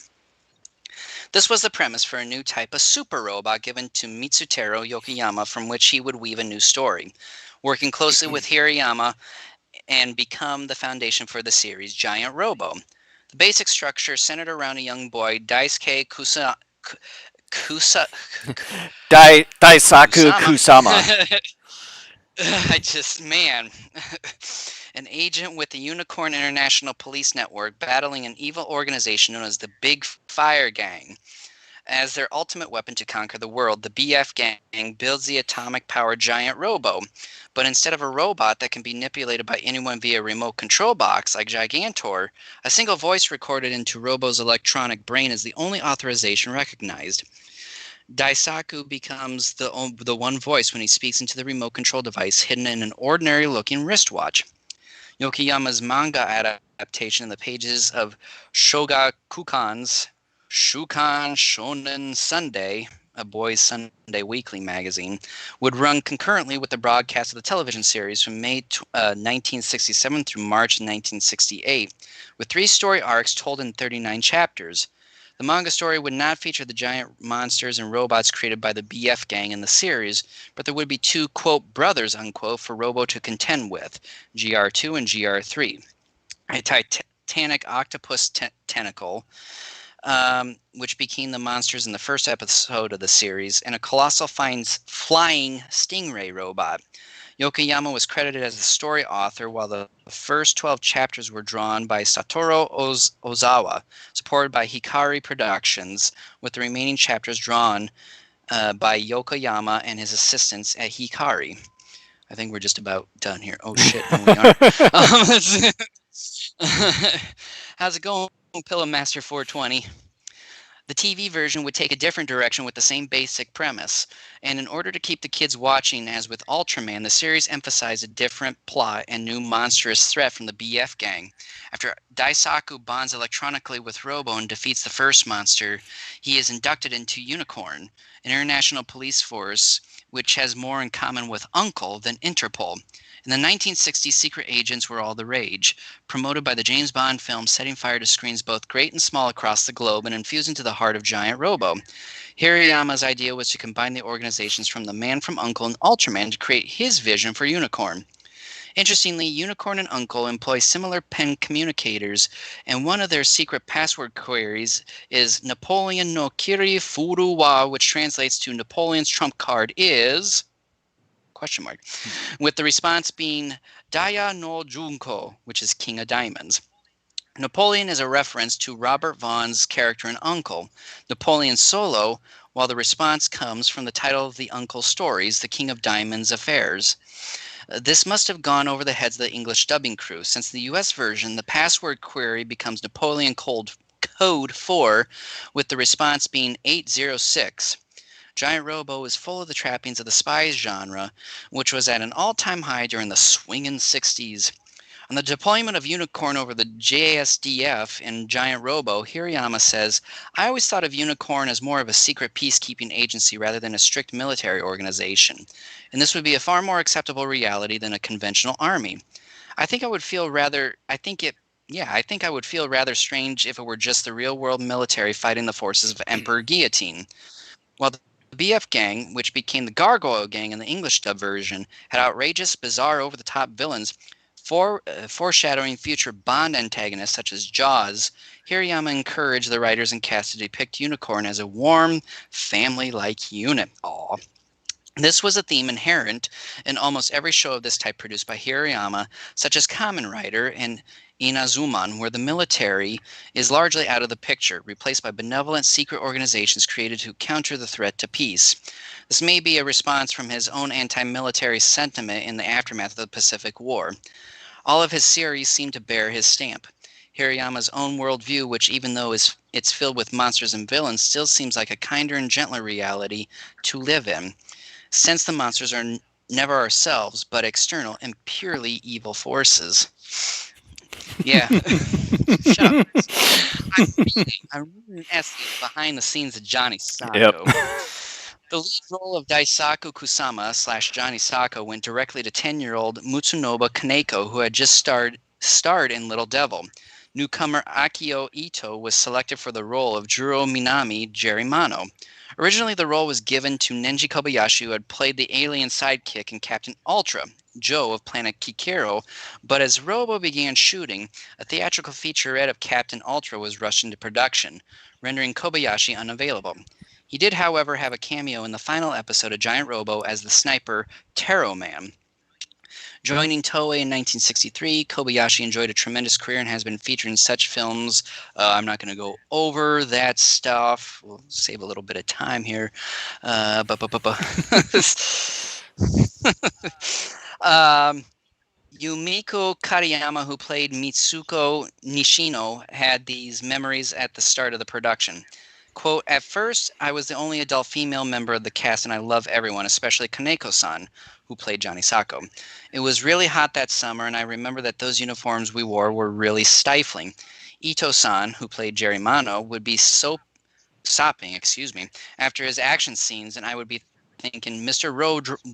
This was the premise for a new type of super robot given to Mitsutaro Yokoyama from which he would weave a new story, working closely with Hirayama and become the foundation for the series Giant Robo. The basic structure centered around a young boy, Daisuke Kusa, Daisaku Kusama. Kusama. Man. An agent with the Unicorn International Police Network battling an evil organization known as the Big Fire Gang. As their ultimate weapon to conquer the world, the BF Gang builds the atomic-powered giant Robo. But instead of a robot that can be manipulated by anyone via a remote control box like Gigantor, a single voice recorded into Robo's electronic brain is the only authorization recognized. Daisaku becomes the one voice when he speaks into the remote control device hidden in an ordinary-looking wristwatch. Yokoyama's manga adaptation in the pages of Shogakukan's Shukan Shonen Sunday, a boys' Sunday weekly magazine, would run concurrently with the broadcast of the television series from May 1967 through March 1968, with 3 story arcs told in 39 chapters. The manga story would not feature the giant monsters and robots created by the BF Gang in the series, but there would be 2, quote, brothers, unquote, for Robo to contend with, GR2 and GR3. A titanic octopus tentacle, which became the monsters in the first episode of the series, and a colossal flying stingray robot. Yokoyama was credited as the story author, while the first 12 chapters were drawn by Satoru Ozawa, supported by Hikari Productions, with the remaining chapters drawn by Yokoyama and his assistants at Hikari. I think we're just about done here. Oh shit, no we aren't. How's it going, Pillow Master 420? The TV version would take a different direction with the same basic premise, and in order to keep the kids watching, as with Ultraman, the series emphasized a different plot and new monstrous threat from the BF Gang. After Daisaku bonds electronically with Robo and defeats the first monster, he is inducted into Unicorn, an international police force which has more in common with Uncle than Interpol. In the 1960s, secret agents were all the rage, promoted by the James Bond film, setting fire to screens both great and small across the globe and infusing into the heart of Giant Robo. Hirayama's idea was to combine the organizations from the Man from Uncle and Ultraman to create his vision for Unicorn. Interestingly, Unicorn and Uncle employ similar pen communicators, and one of their secret password queries is Napoleon no Kiri Furu wa, which translates to Napoleon's trump card is... ? With the response being Daya no Junko, which is King of Diamonds. Napoleon is a reference to Robert Vaughn's character in Uncle, Napoleon Solo, while the response comes from the title of the Uncle stories, The King of Diamonds Affairs. This must have gone over the heads of the English dubbing crew, since the US version, the password query becomes Napoleon Code 4, with the response being 806. Giant Robo is full of the trappings of the spies genre, which was at an all-time high during the swingin' 60s. On the deployment of Unicorn over the JSDF in Giant Robo, Hirayama says, I always thought of Unicorn as more of a secret peacekeeping agency rather than a strict military organization, and this would be a far more acceptable reality than a conventional army. I think I would feel rather, I think it, yeah, I think I would feel rather strange if it were just the real world military fighting the forces of Emperor Guillotine. While the BF gang, which became the Gargoyle gang in the English dub version, had outrageous, bizarre, over the top villains, foreshadowing future Bond antagonists such as Jaws, Hirayama encouraged the writers and cast to depict Unicorn as a warm, family like unit. Aw. This was a theme inherent in almost every show of this type produced by Hirayama, such as Kamen Rider and Inazuman, where the military is largely out of the picture, replaced by benevolent secret organizations created to counter the threat to peace. This may be a response from his own anti-military sentiment in the aftermath of the Pacific War. All of his series seem to bear his stamp. Hirayama's own worldview, which even though it's filled with monsters and villains, still seems like a kinder and gentler reality to live in, since the monsters are never ourselves, but external and purely evil forces. Yeah. Shut up. I'm reading an essay behind the scenes of Johnny Sokko. The lead role of Daisaku Kusama / Johnny Sokko went directly to 10-year-old Mutsunobu Kaneko, who had just starred in Little Devil. Newcomer Akio Ito was selected for the role of Juro Minami Jerimano. Originally, the role was given to Nenji Kobayashi, who had played the alien sidekick in Captain Ultra, Joe of Planet Kikero, but as Robo began shooting, a theatrical featurette of Captain Ultra was rushed into production, rendering Kobayashi unavailable. He did, however, have a cameo in the final episode of Giant Robo as the sniper Taro Man. Joining Toei in 1963, Kobayashi enjoyed a tremendous career and has been featured in such films. I'm not going to go over that stuff. We'll save a little bit of time here. Yumiko Kariyama, who played Mitsuko Nishino, had these memories at the start of the production. Quote, at first, I was the only adult female member of the cast, and I love everyone, especially Kaneko-san, who played Johnny Sokko. It was really hot that summer, and I remember that those uniforms we wore were really stifling. Ito-san, who played Jerry Mano, would be sopping, after his action scenes, and I would be thinking, Mr.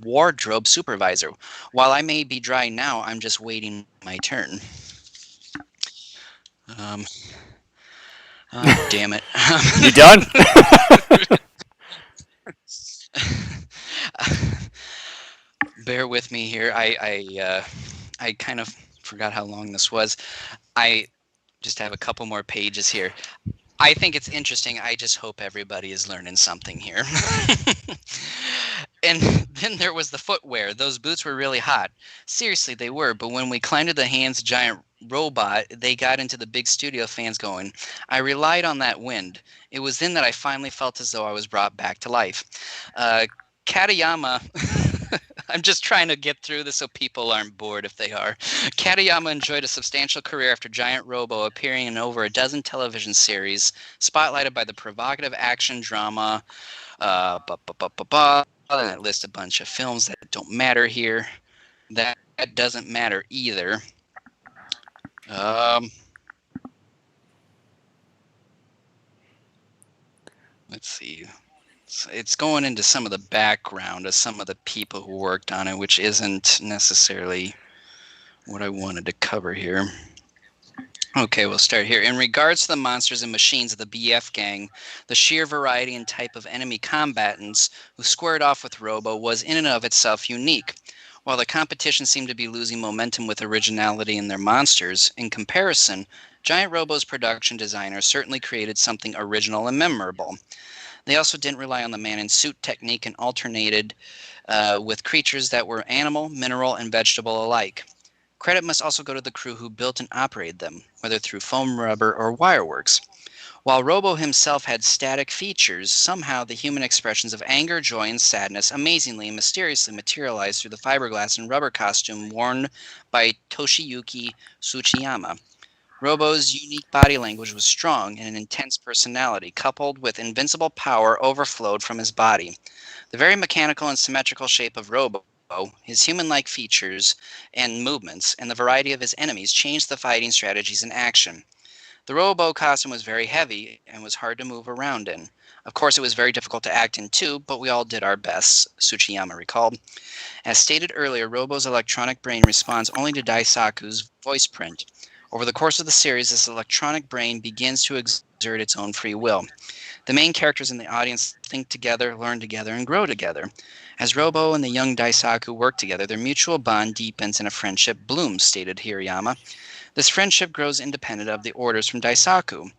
Wardrobe Supervisor, while I may be dry now, I'm just waiting my turn. Oh, damn it. You done? Bear with me here. I kind of forgot how long this was. I just have a couple more pages here. I think it's interesting. I just hope everybody is learning something here. And then there was the footwear. Those boots were really hot. Seriously, they were. But when we climbed into the hands giant robot, they got into the big studio fans going. I relied on that wind. It was then that I finally felt as though I was brought back to life. Katayama, I'm just trying to get through this so people aren't bored if they are. Katayama enjoyed a substantial career after Giant Robo, appearing in over a dozen television series, spotlighted by the provocative action drama. And I list a bunch of films that don't matter here. That doesn't matter either. Let's see. It's going into some of the background of some of the people who worked on it, which isn't necessarily what I wanted to cover here. Okay, we'll start here. In regards to the monsters and machines of the BF gang, the sheer variety and type of enemy combatants who squared off with Robo was in and of itself unique. While the competition seemed to be losing momentum with originality in their monsters, in comparison, Giant Robo's production designers certainly created something original and memorable. They also didn't rely on the man-in-suit technique and alternated with creatures that were animal, mineral, and vegetable alike. Credit must also go to the crew who built and operated them, whether through foam, rubber, or wireworks. While Robo himself had static features, somehow the human expressions of anger, joy, and sadness amazingly and mysteriously materialized through the fiberglass and rubber costume worn by Toshiyuki Tsuchiyama. Robo's unique body language was strong, and an intense personality, coupled with invincible power, overflowed from his body. The very mechanical and symmetrical shape of Robo, his human like features and movements, and the variety of his enemies changed the fighting strategies in action. The Robo costume was very heavy and was hard to move around in. Of course, it was very difficult to act in too, but we all did our best, Tsuchiyama recalled. As stated earlier, Robo's electronic brain responds only to Daisaku's voice print. Over the course of the series, this electronic brain begins to exert its own free will. The main characters in the audience think together, learn together, and grow together. As Robo and the young Daisaku work together, their mutual bond deepens and a friendship blooms, stated Hirayama. This friendship grows independent of the orders from Daisaku.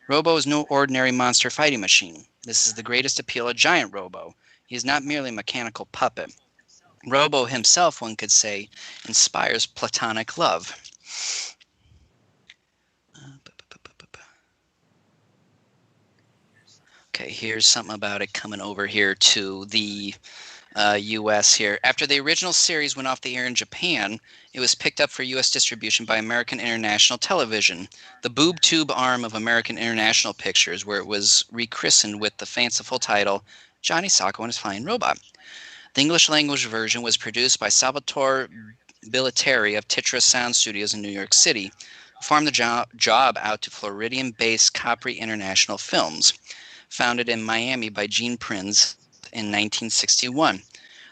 Robo is no ordinary monster fighting machine. This is the greatest appeal of Giant Robo. He is not merely a mechanical puppet. Robo himself, one could say, inspires platonic love. Okay, here's something about it coming over here to the US here. After the original series went off the air in Japan, it was picked up for US distribution by American International Television, the boob tube arm of American International Pictures, where it was rechristened with the fanciful title Johnny Sokko and His Flying Robot. The English language version was produced by Salvatore Billeteri of Titra Sound Studios in New York City, who farmed the job out to Floridian-based Capri International Films, founded in Miami by Gene Prinz in 1961.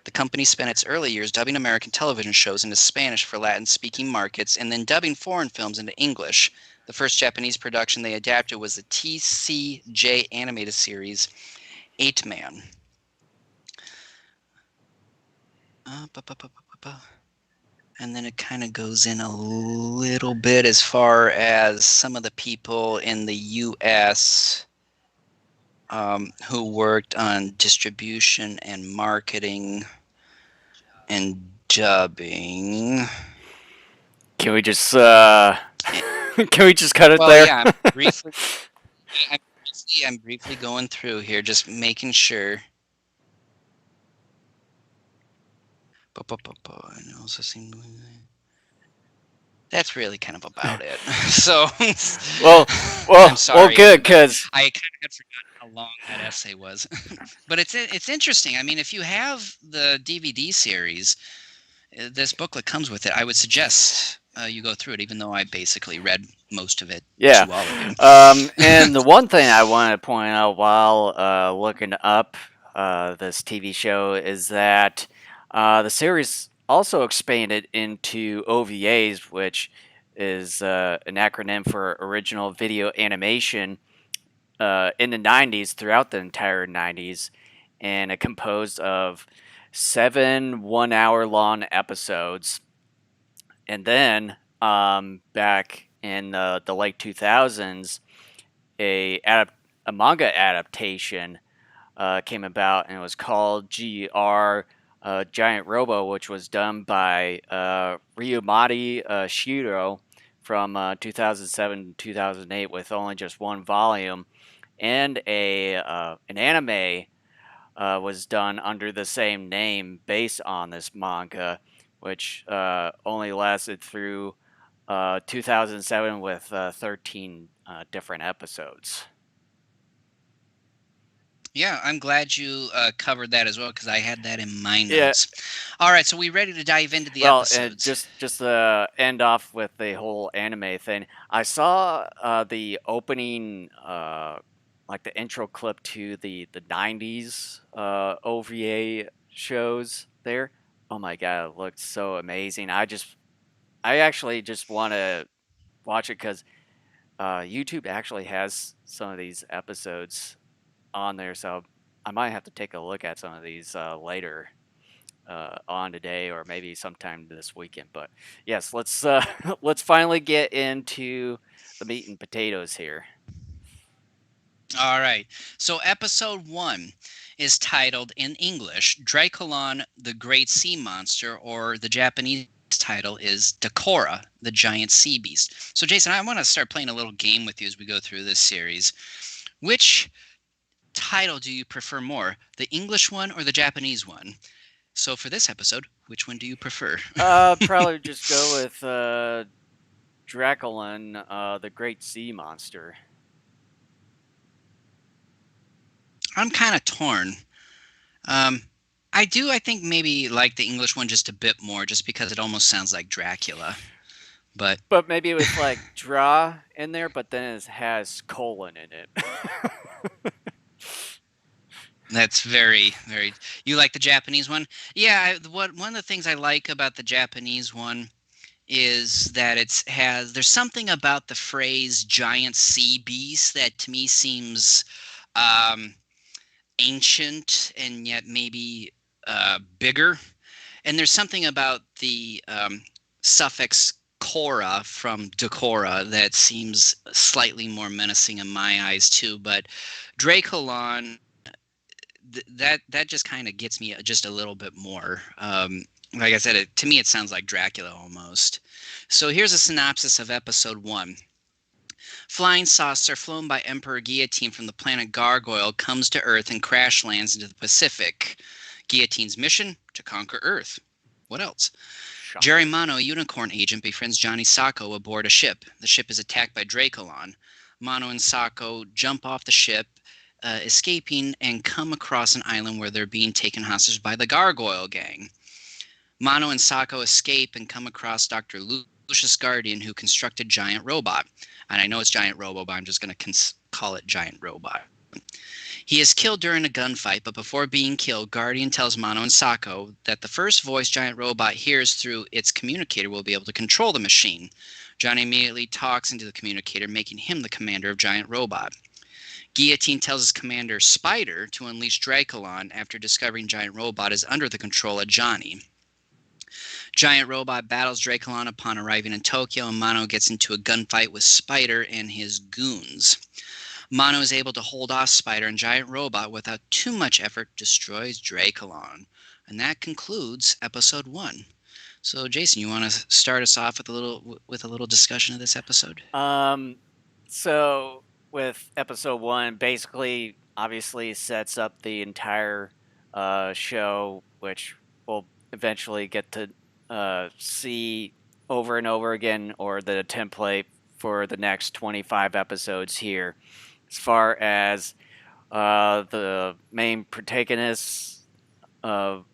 The company spent its early years dubbing American television shows into Spanish for Latin-speaking markets and then dubbing foreign films into English. The first Japanese production they adapted was the TCJ animated series Eight Man. And then it kind of goes in a little bit as far as some of the people in the US who worked on distribution and marketing and dubbing. Can we just can we just cut it Well, there? yeah, I'm briefly going through here, just making sure. And also seem that's really kind of about it. So, well, I'm sorry, good, everybody. cause I kind of had forgotten how long that essay was. But it's interesting. I mean, if you have the DVD series, this booklet comes with it. I would suggest you go through it, even though I basically read most of it yeah. to all of you. And the one thing I wanted to point out while looking up this TV show is that the series also expanded into OVAs, which is an acronym for Original Video Animation, in the 90s, throughout the entire 90s, and it composed of 7 1 hour long episodes. And then back in the late 2000s, a manga adaptation came about, and it was called GR Giant Robo, which was done by Ryumati Shiro from 2007 to 2008 with only just one volume, and an anime was done under the same name based on this manga, which only lasted through 2007 with 13 different episodes. Yeah, I'm glad you covered that as well because I had that in my Yeah. notes. All right, so we ready to dive into the Well, episodes? just end off with the whole anime thing. I saw the opening, like the intro clip to the '90s OVA shows there. Oh my god, it looked so amazing. I actually just want to watch it because YouTube actually has some of these episodes on there, so I might have to take a look at some of these later on today or maybe sometime this weekend. But yes, let's let's finally get into the meat and potatoes here. All right, so episode 1 is titled in English Draculon the Great Sea Monster, or the Japanese title is Dakora, the giant sea beast. So, Jason, I want to start playing a little game with you as we go through this series. Which title do you prefer more, the English one or the Japanese one? So, for this episode, which one do you prefer? Probably just go with Draculin, the Great Sea Monster. I'm kind of torn. Um, I think maybe like the English one just a bit more, just because it almost sounds like Dracula. But But maybe with like draw in there, but then it has colon in it. that's very, very. You like the Japanese one? Yeah. One of the things I like about the Japanese one is that there's something about the phrase "giant sea beast" that to me seems um, ancient and yet maybe bigger. And there's something about the suffix "cora" from Decora that seems slightly more menacing in my eyes too. But Dracolon, that just kind of gets me just a little bit more. Like I said, to me it sounds like Dracula almost. So here's a synopsis of episode 1. Flying saucer flown by Emperor Guillotine from the planet Gargoyle comes to Earth and crash lands into the Pacific. Guillotine's mission? To conquer Earth. What else? Jerry Shocker. Mono, a unicorn agent, befriends Johnny Sokko aboard a ship. The ship is attacked by Dracolon. Mono and Sokko jump off the ship, escaping, and come across an island where they're being taken hostage by the Gargoyle Gang. Mono and Sokko escape and come across Dr. Lucius Guardian, who constructed Giant Robot. And I know it's Giant Robo, but I'm just going to call it Giant Robot. He is killed during a gunfight, but before being killed, Guardian tells Mono and Sokko that the first voice Giant Robot hears through its communicator will be able to control the machine. Johnny immediately talks into the communicator, making him the commander of Giant Robot. Guillotine tells his commander, Spider, to unleash Dracolon after discovering Giant Robot is under the control of Johnny. Giant Robot battles Dracolon upon arriving in Tokyo, and Mono gets into a gunfight with Spider and his goons. Mono is able to hold off Spider, and Giant Robot, without too much effort, destroys Dracolon. And that concludes episode 1. So, Jason, you want to start us off with a little discussion of this episode? So with episode 1, basically, obviously sets up the entire show, which we'll eventually get to see over and over again, or the template for the next 25 episodes here. As far as the main protagonists of,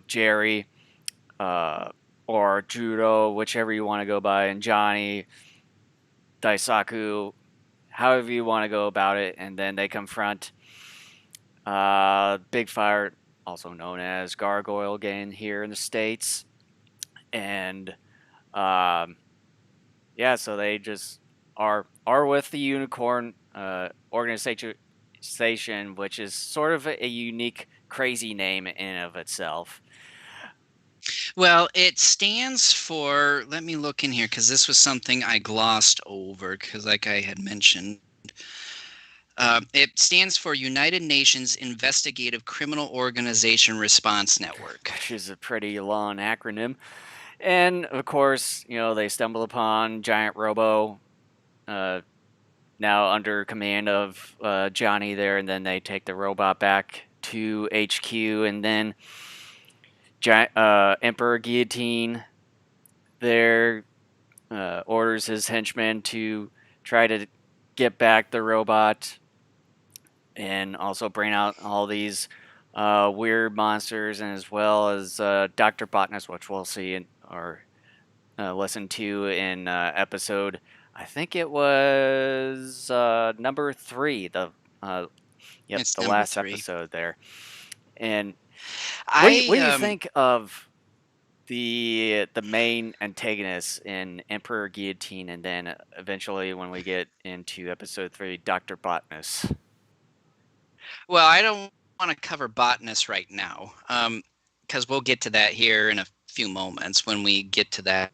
Jerry or Judo, whichever you want to go by, and Johnny, Daisaku, however you want to go about it, and then they confront Big Fire, also known as Gargoyle Gang here in the States. And yeah, so they just are with the Unicorn organization, which is sort of a unique, crazy name in and of itself. Well, it stands for, let me look in here because this was something I glossed over because, like I had mentioned, it stands for United Nations Investigative Criminal Organization Response Network. Which is a pretty long acronym. And of course, they stumble upon Giant Robo, now under command of Johnny there, and then they take the robot back to HQ, and then Emperor Guillotine there orders his henchmen to try to get back the robot and also bring out all these weird monsters, and as well as Dr. Botnus, which we'll see or listen to in episode, I think it was number 3, It's the number last 3. episode there. And what do you I think of the main antagonist in Emperor Guillotine, and then eventually when we get into episode 3, Dr. Botnus? well, I don't want to cover Botnus right now, because we'll get to that here in a few moments when we get to that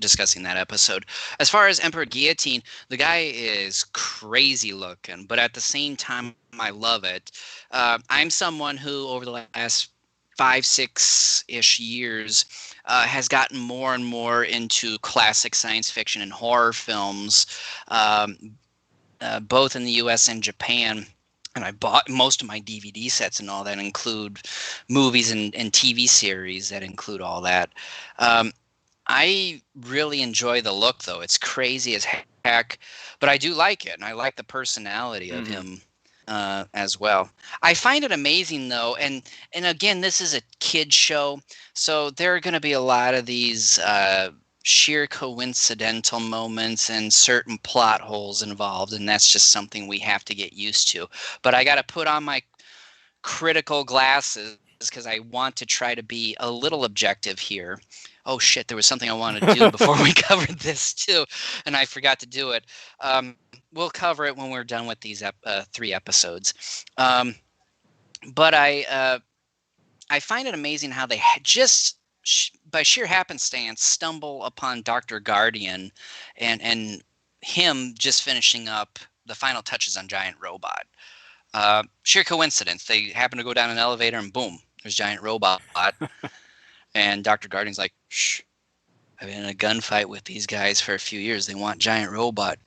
discussing that episode. As far as Emperor Guillotine, the guy is crazy looking, but at the same time, I love it. I'm someone who, over the last 5, 6-ish years, has gotten more and more into classic science fiction and horror films, um, both in the U.S. and Japan. And I bought most of my DVD sets and all that include movies and TV series that include all that. Um, I really enjoy the look, though. It's crazy as heck, but I do like it, and I like the personality of Hmm. him as well. I find it amazing, though, and again, this is a kid show, so there are going to be a lot of these sheer coincidental moments and certain plot holes involved, and that's just something we have to get used to. But I got to put on my critical glasses because I want to try to be a little objective here. Oh shit, there was something I wanted to do before we covered this too, and I forgot to do it. We'll cover it when we're done with these 3 episodes. But I find it amazing how they just by sheer happenstance stumble upon Dr. Guardian and him just finishing up the final touches on Giant Robot. Sheer coincidence. They happen to go down an elevator and boom, there's Giant Robot. And Dr. Guardian's like, shh, I've been in a gunfight with these guys for a few years. They want Giant Robot.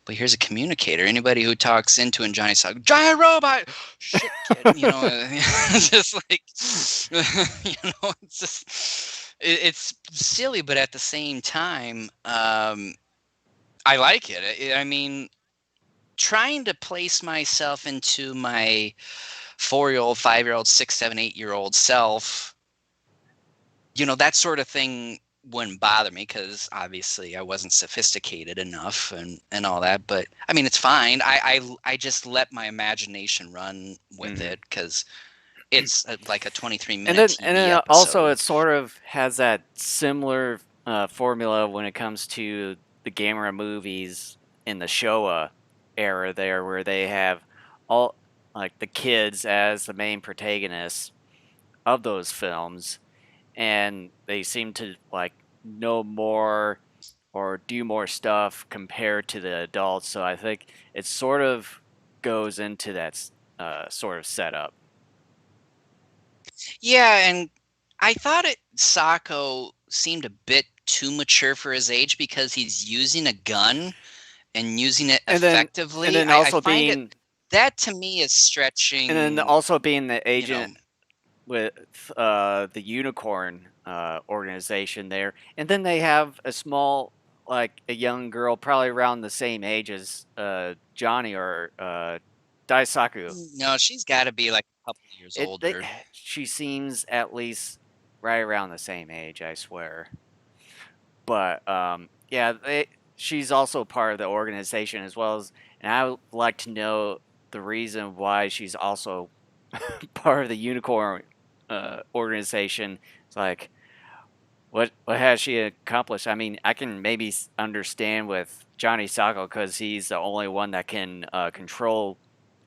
But here's a communicator. Anybody who talks into and Johnny's like, Giant Robot! Shit, kid. It's just like, it's just, it's silly, but at the same time, I like it. I mean, trying to place myself into my 4-year-old, 5-year-old, 6, 7, 8-year-old self, that sort of thing wouldn't bother me because obviously I wasn't sophisticated enough and all that. But I mean, it's fine. I just let my imagination run with Hmm. it because it's like a 23 And minute then TV also episode. it sort of has that similar formula when it comes to the Gamera movies in the Showa era there, where they have all like the kids as the main protagonists of those films, and they seem to like know more or do more stuff compared to the adults. So I think it sort of goes into that sort of setup. Yeah, and I thought Sokko seemed a bit too mature for his age because he's using a gun and using it And then and effectively. then I also find it being that to me is and then stretching, also being the you know. agent with the unicorn organization there, and then they have a small, like a young girl, probably around the same age as Johnny or Daisaku. No, she's got to be like a couple years It they older. She seems at least right around the same age, I swear. But yeah, she's also part of the organization as well as, and I would like to know the reason why she's also part of the unicorn organization. It's like, what has she accomplished? I mean, I can maybe understand with Johnny Sacco because he's the only one that can control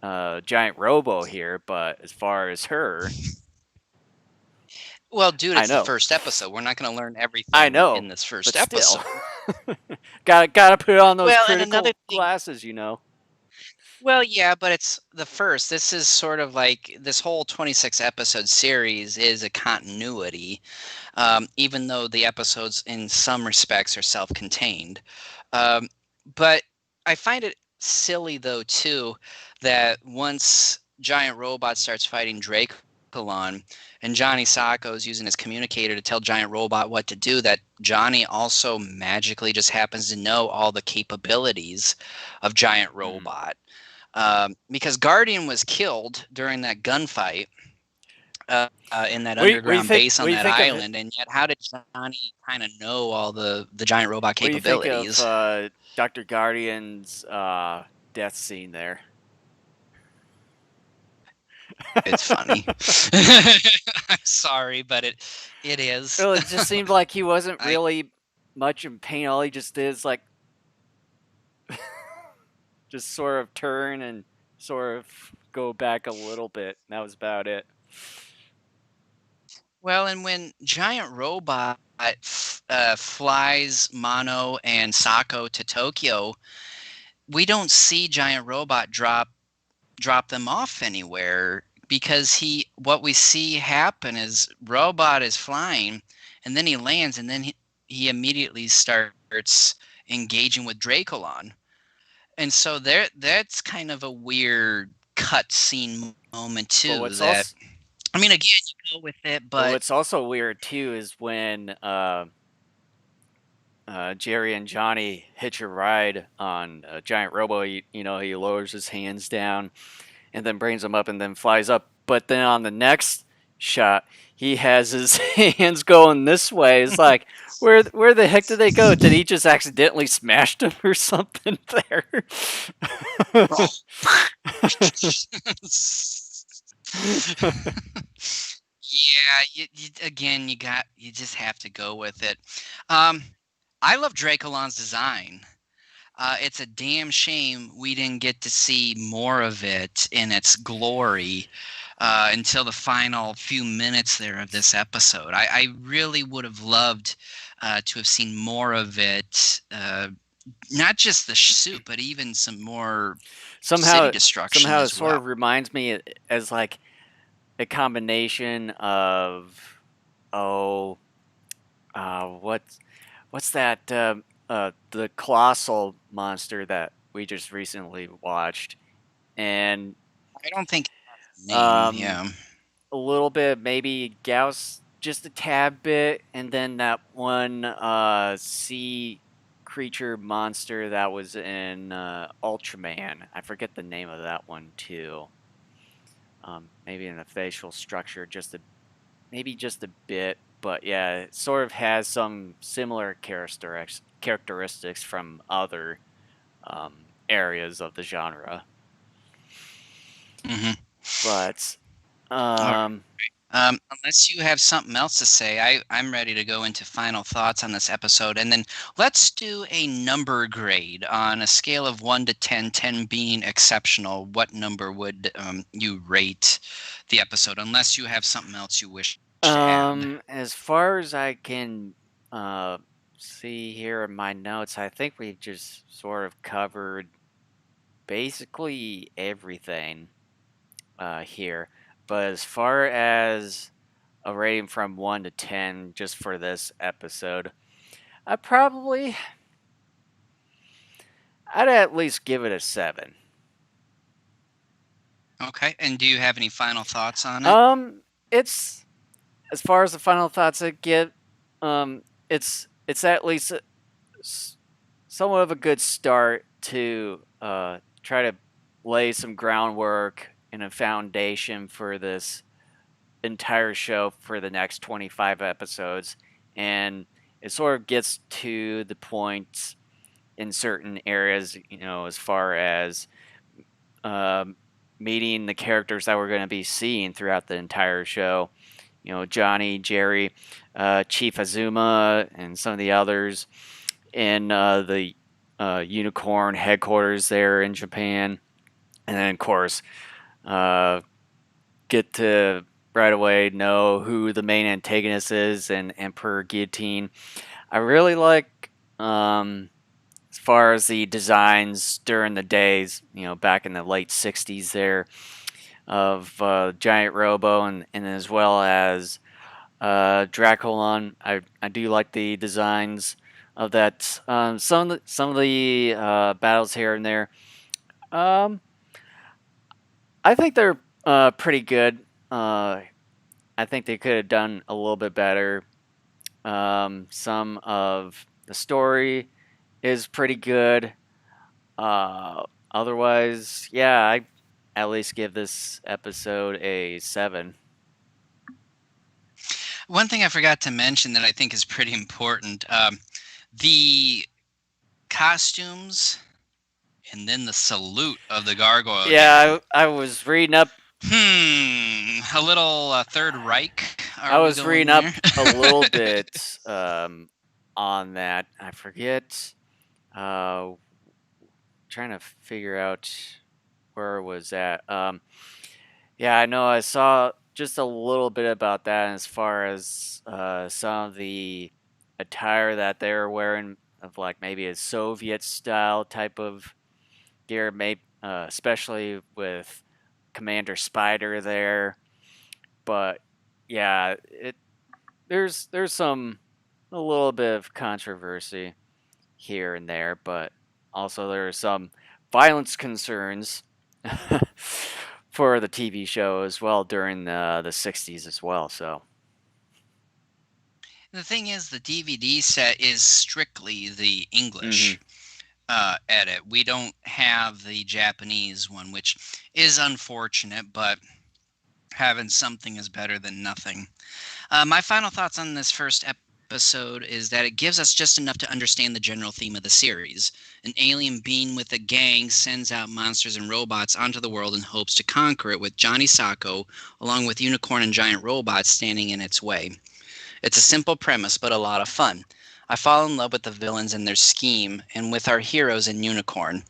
giant Robo here. But as far as her, Well, dude, I it's the know, first episode. We're not going to learn I everything know, in this but first still, episode. gotta put on those Well, and another critical thing, glasses, you know. well, yeah, but it's the first. This is sort of like this whole 26 episode series is a continuity, even though the episodes in some respects are self contained. Um, but I find it silly, though, too, that once Giant Robot starts fighting Draculon and Johnny Sacco is using his communicator to tell Giant Robot what to do, that Johnny also magically just happens to know all the capabilities of Giant Mhm. Robot. Because Guardian was killed during that gunfight in that underground base What on do you that think of it? island, and yet how did Johnny kind of know all the giant robot What do you think of capabilities? Dr. Guardian's death scene there? It's funny. I'm sorry, but it is. Well, it just seemed like he wasn't I really much in pain. All he just did is like just sort of turn and sort of go back a little bit. And that was about it. Well, and when giant robot flies Mono and Sako to Tokyo, we don't see giant robot drop them off anywhere because what we see happen is Robot is flying, and then he lands, and then he immediately starts engaging with Dracolon. And so that's kind of a weird cutscene moment But too. what's That also I mean, again, you go with it, but but what's also weird too is when Jerry and Johnny hitch a ride on a giant Robo. He lowers his hands down and then brings them up and then flies up. But then on the next shot, he has his hands going this way. It's like, where the heck did they go? Did he just accidentally smash them or something there? yeah, again, you just have to go with it. Um, I love Dracolon's design. It's a damn shame we didn't get to see more of it in its glory until the final few minutes there of this episode. I really would have loved to have seen more of it. Not just the suit, but even some more city somehow, destruction somehow, it as sort well. of reminds me as like a combination of oh, what's that? The colossal monster that we just recently watched, and I don't think it has a name. um, Yeah. a little bit maybe Gauss, just a tad bit, and then that one sea creature monster that was in Ultraman. I forget the name of that one too. Maybe in the facial structure, maybe just a bit, but yeah, it sort of has some similar characteristics from other areas of the genre. Hmm. But All right. um, Unless you have something else to say, I'm ready to go into final thoughts on this episode. And then let's do a number grade on a scale of 1 to 10, 10 being exceptional. What number would you rate the episode, unless you have something else you wish to add? as far as I can uh, see here in my notes, I think we've just sort of covered basically everything here. But as far as a rating from 1 to 10 just for this episode, I probably I'd at least give it a 7. Okay. And do you have any final thoughts on it? It's as far as the final thoughts I get, it's at least somewhat of a good start to try to lay some groundwork and a foundation for this entire show for the next 25 episodes, and it sort of gets to the point in certain areas, as far as um, meeting the characters that we're going to be seeing throughout the entire show. Johnny, Jerry, Chief Azuma, and some of the others in the Unicorn headquarters there in Japan. And then, of course, uh, get to right away know who the main antagonist is and Emperor Guillotine. I really like, as far as the designs during the days, back in the late 60s there, of Giant Robo and as well as Draculon. I do like the designs of that. Some of the battles here and there. Um, I think they're pretty good. I think they could have done a little bit better. Some of the story is pretty good. Otherwise, yeah, I at least give this episode a 7. One thing I forgot to mention that I think is pretty important, the costumes and then the salute of the gargoyle again. Yeah, I was reading up. A little Third Reich. I Are we was going reading there? up a little bit on that. I forget. Uh, Trying to figure out where it was at. Yeah, I know I saw just a little bit about that as far as some of the attire that they were wearing of like maybe a Soviet style type of gear, maybe especially with Commander Spider there, but yeah, there's some a little bit of controversy here and there, but also there are some violence concerns for the TV show as well during the 60s as well. So The thing is, the DVD set is strictly the mm-hmm. English edit. We don't have the Japanese one, which is unfortunate, but having something is better than nothing. My final thoughts on this first episode is that it gives us just enough to understand the general theme of the series. An alien being with a gang sends out monsters and robots onto the world in hopes to conquer it, with Johnny Sokko, along with unicorn and giant robots, standing in its way. It's a simple premise, but a lot of fun. I fall in love with the villains and their scheme, and with our heroes in Unicorn.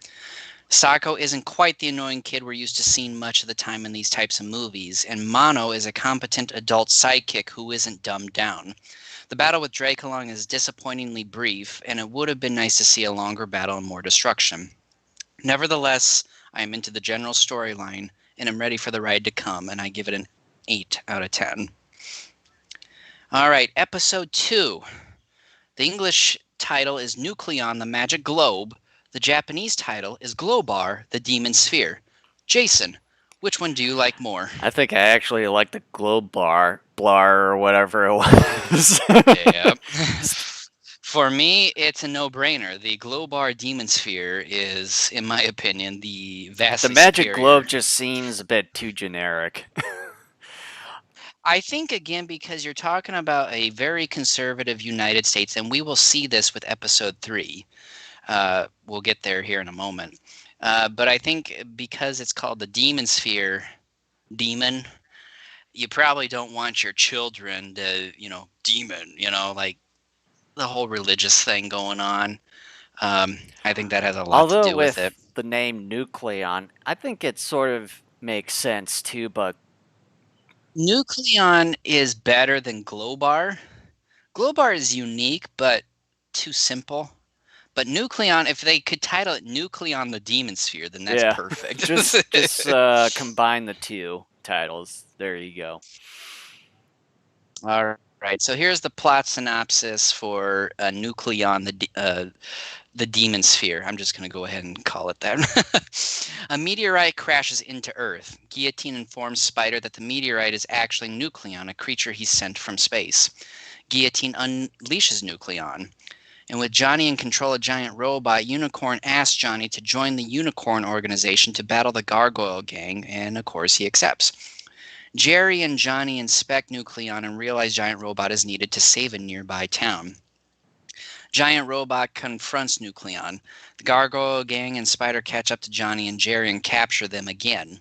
Sako isn't quite the annoying kid we're used to seeing much of the time in these types of movies, and Mono is a competent adult sidekick who isn't dumbed down. The battle with Draculong is disappointingly brief, and it would have been nice to see a longer battle and more destruction. Nevertheless, I am into the general storyline, and am ready for the ride to come, and I give it an 8 out of 10. All right, episode 2. The English title is Nucleon the Magic Globe. The Japanese title is Globar the Demon Sphere. Jason, which one do you like more? I think I actually like the Globe Blar, or whatever it was. Yeah. For me, it's a no-brainer. The Globar Demon Sphere is, in my opinion, the The vastly Magic Globe superior. just seems a bit too generic. I think, again, because you're talking about a very conservative United States, and we will see this with episode 3. We'll get there here in a moment. But I think because it's called the Demon Sphere, demon, you probably don't want your children to, demon, like the whole religious thing going on. I think that has a lot to Although do with with it. the name Nucleon, I think it sort of makes sense too, but Nucleon is better than Globar. Globar is unique, but too simple. But Nucleon, if they could title it Nucleon the Demon Sphere, then that's yeah, perfect. just combine the two titles. There you go. All right. So here's the plot synopsis for Nucleon, the Demon Sphere. I'm just going to go ahead and call it that. A meteorite crashes into Earth. Guillotine informs Spider that the meteorite is actually Nucleon, a creature he sent from space. Guillotine unleashes Nucleon. And with Johnny in control of Giant Robot, Unicorn asks Johnny to join the Unicorn organization to battle the Gargoyle Gang, and of course he accepts. Jerry and Johnny inspect Nucleon and realize Giant Robot is needed to save a nearby town. Giant Robot confronts Nucleon. The Gargoyle Gang and Spider catch up to Johnny and Jerry and capture them again.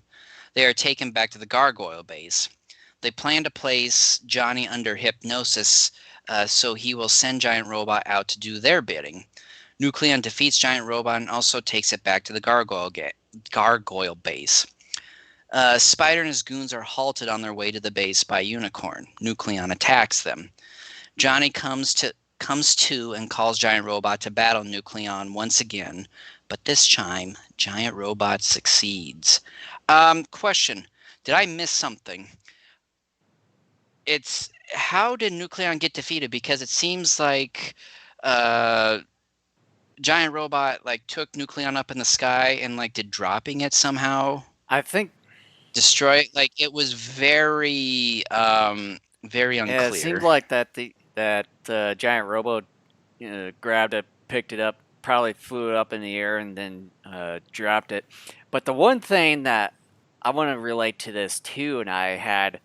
They are taken back to the Gargoyle base. They plan to place Johnny under hypnosis so he will send Giant Robot out to do their bidding. Nucleon defeats Giant Robot and also takes it back to the Gargoyle base. Spider and his goons are halted on their way to the base by Unicorn. Nucleon attacks them. Johnny comes to and calls Giant Robot to battle Nucleon once again, but this time Giant Robot succeeds. Question: did I miss something? It's how did Nucleon get defeated? Because it seems like uh, Giant Robot like took Nucleon up in the sky and like did dropping it somehow I think destroy it? Like it was very yeah, it seemed unclear. like that giant robo grabbed it, picked it up, probably flew it up in the air, and then dropped it. But the one thing that I want to relate to this too, and I had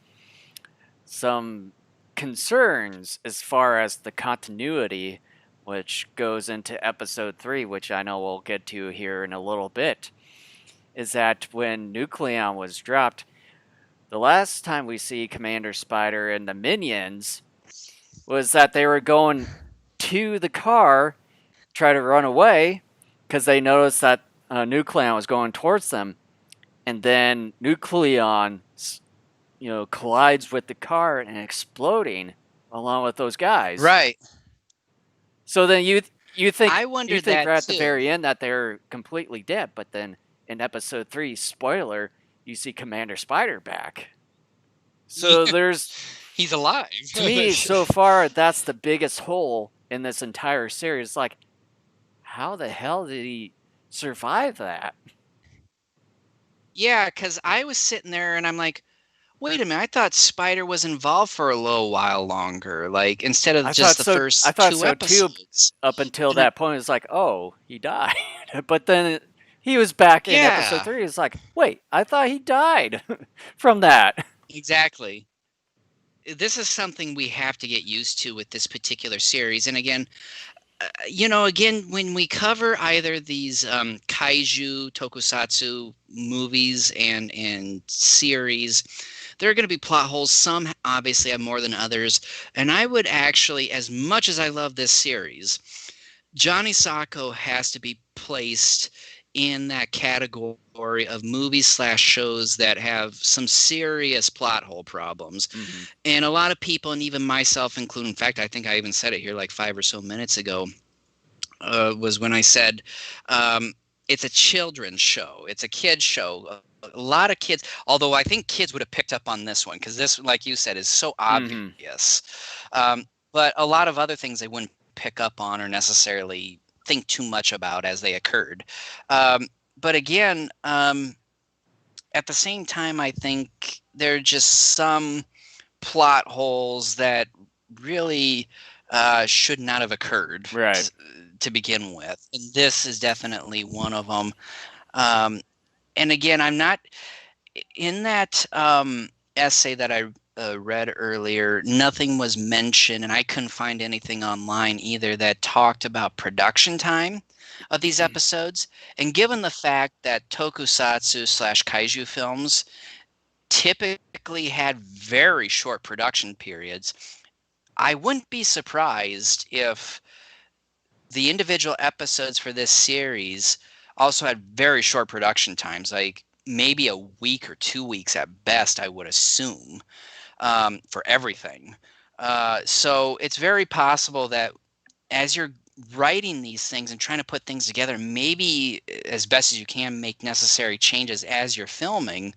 some concerns as far as the continuity, which goes into episode 3, which I know we'll get to here in a little bit, is that when Nucleon was dropped, the last time we see Commander Spider and the minions was that they were going to the car, try to run away, because they noticed that Nucleon was going towards them, and then Nucleon, collides with the car and exploding along with those guys. Right. So then you think I you wondered think that right at the too. very end that they're completely dead, but then in episode 3, spoiler, you see Commander Spider back. So there's, He's alive. to me, so far, that's the biggest hole in this entire series. Like, how the hell did he survive that? Yeah, because I was sitting there and I'm like, wait a minute, I thought Spider was involved for a little while longer, like instead of I just thought the so. I first thought two so too. episodes. Up until And I, that point, it's like, oh, he died. But then he was back in episode yeah, 3. It's like, wait, I thought he died from that. exactly. This is something we have to get used to with this particular series. And again, again, when we cover either these kaiju tokusatsu movies and series, there are going to be plot holes. Some obviously have more than others. And I would actually, as much as I love this series, Johnny Sokko has to be placed in that category of movies slash shows that have some serious plot hole problems. Mm-hmm. And a lot of people, and even myself included, in fact, I think I even said it here like 5 or so minutes ago, was when I said um, it's a children's show. It's a kids show. A lot of kids, although I think kids would have picked up on this one because this, like you said, is so Mm-hmm. obvious. Um, but a lot of other things they wouldn't pick up on or necessarily think too much about as they occurred. Um, but again, at the same time, I think there are just some plot holes that really should not have occurred Right. to begin with. And this is definitely one of them. Um, and again, I'm not in that essay that I read earlier. Nothing was mentioned, and I couldn't find anything online either that talked about production time of these episodes. And given the fact that tokusatsu slash kaiju films typically had very short production periods, I wouldn't be surprised if the individual episodes for this series also had very short production times, like maybe a week or 2 weeks at best, I would assume, for everything. So it's very possible that as you're writing these things and trying to put things together, maybe as best as you can make necessary changes as you're filming,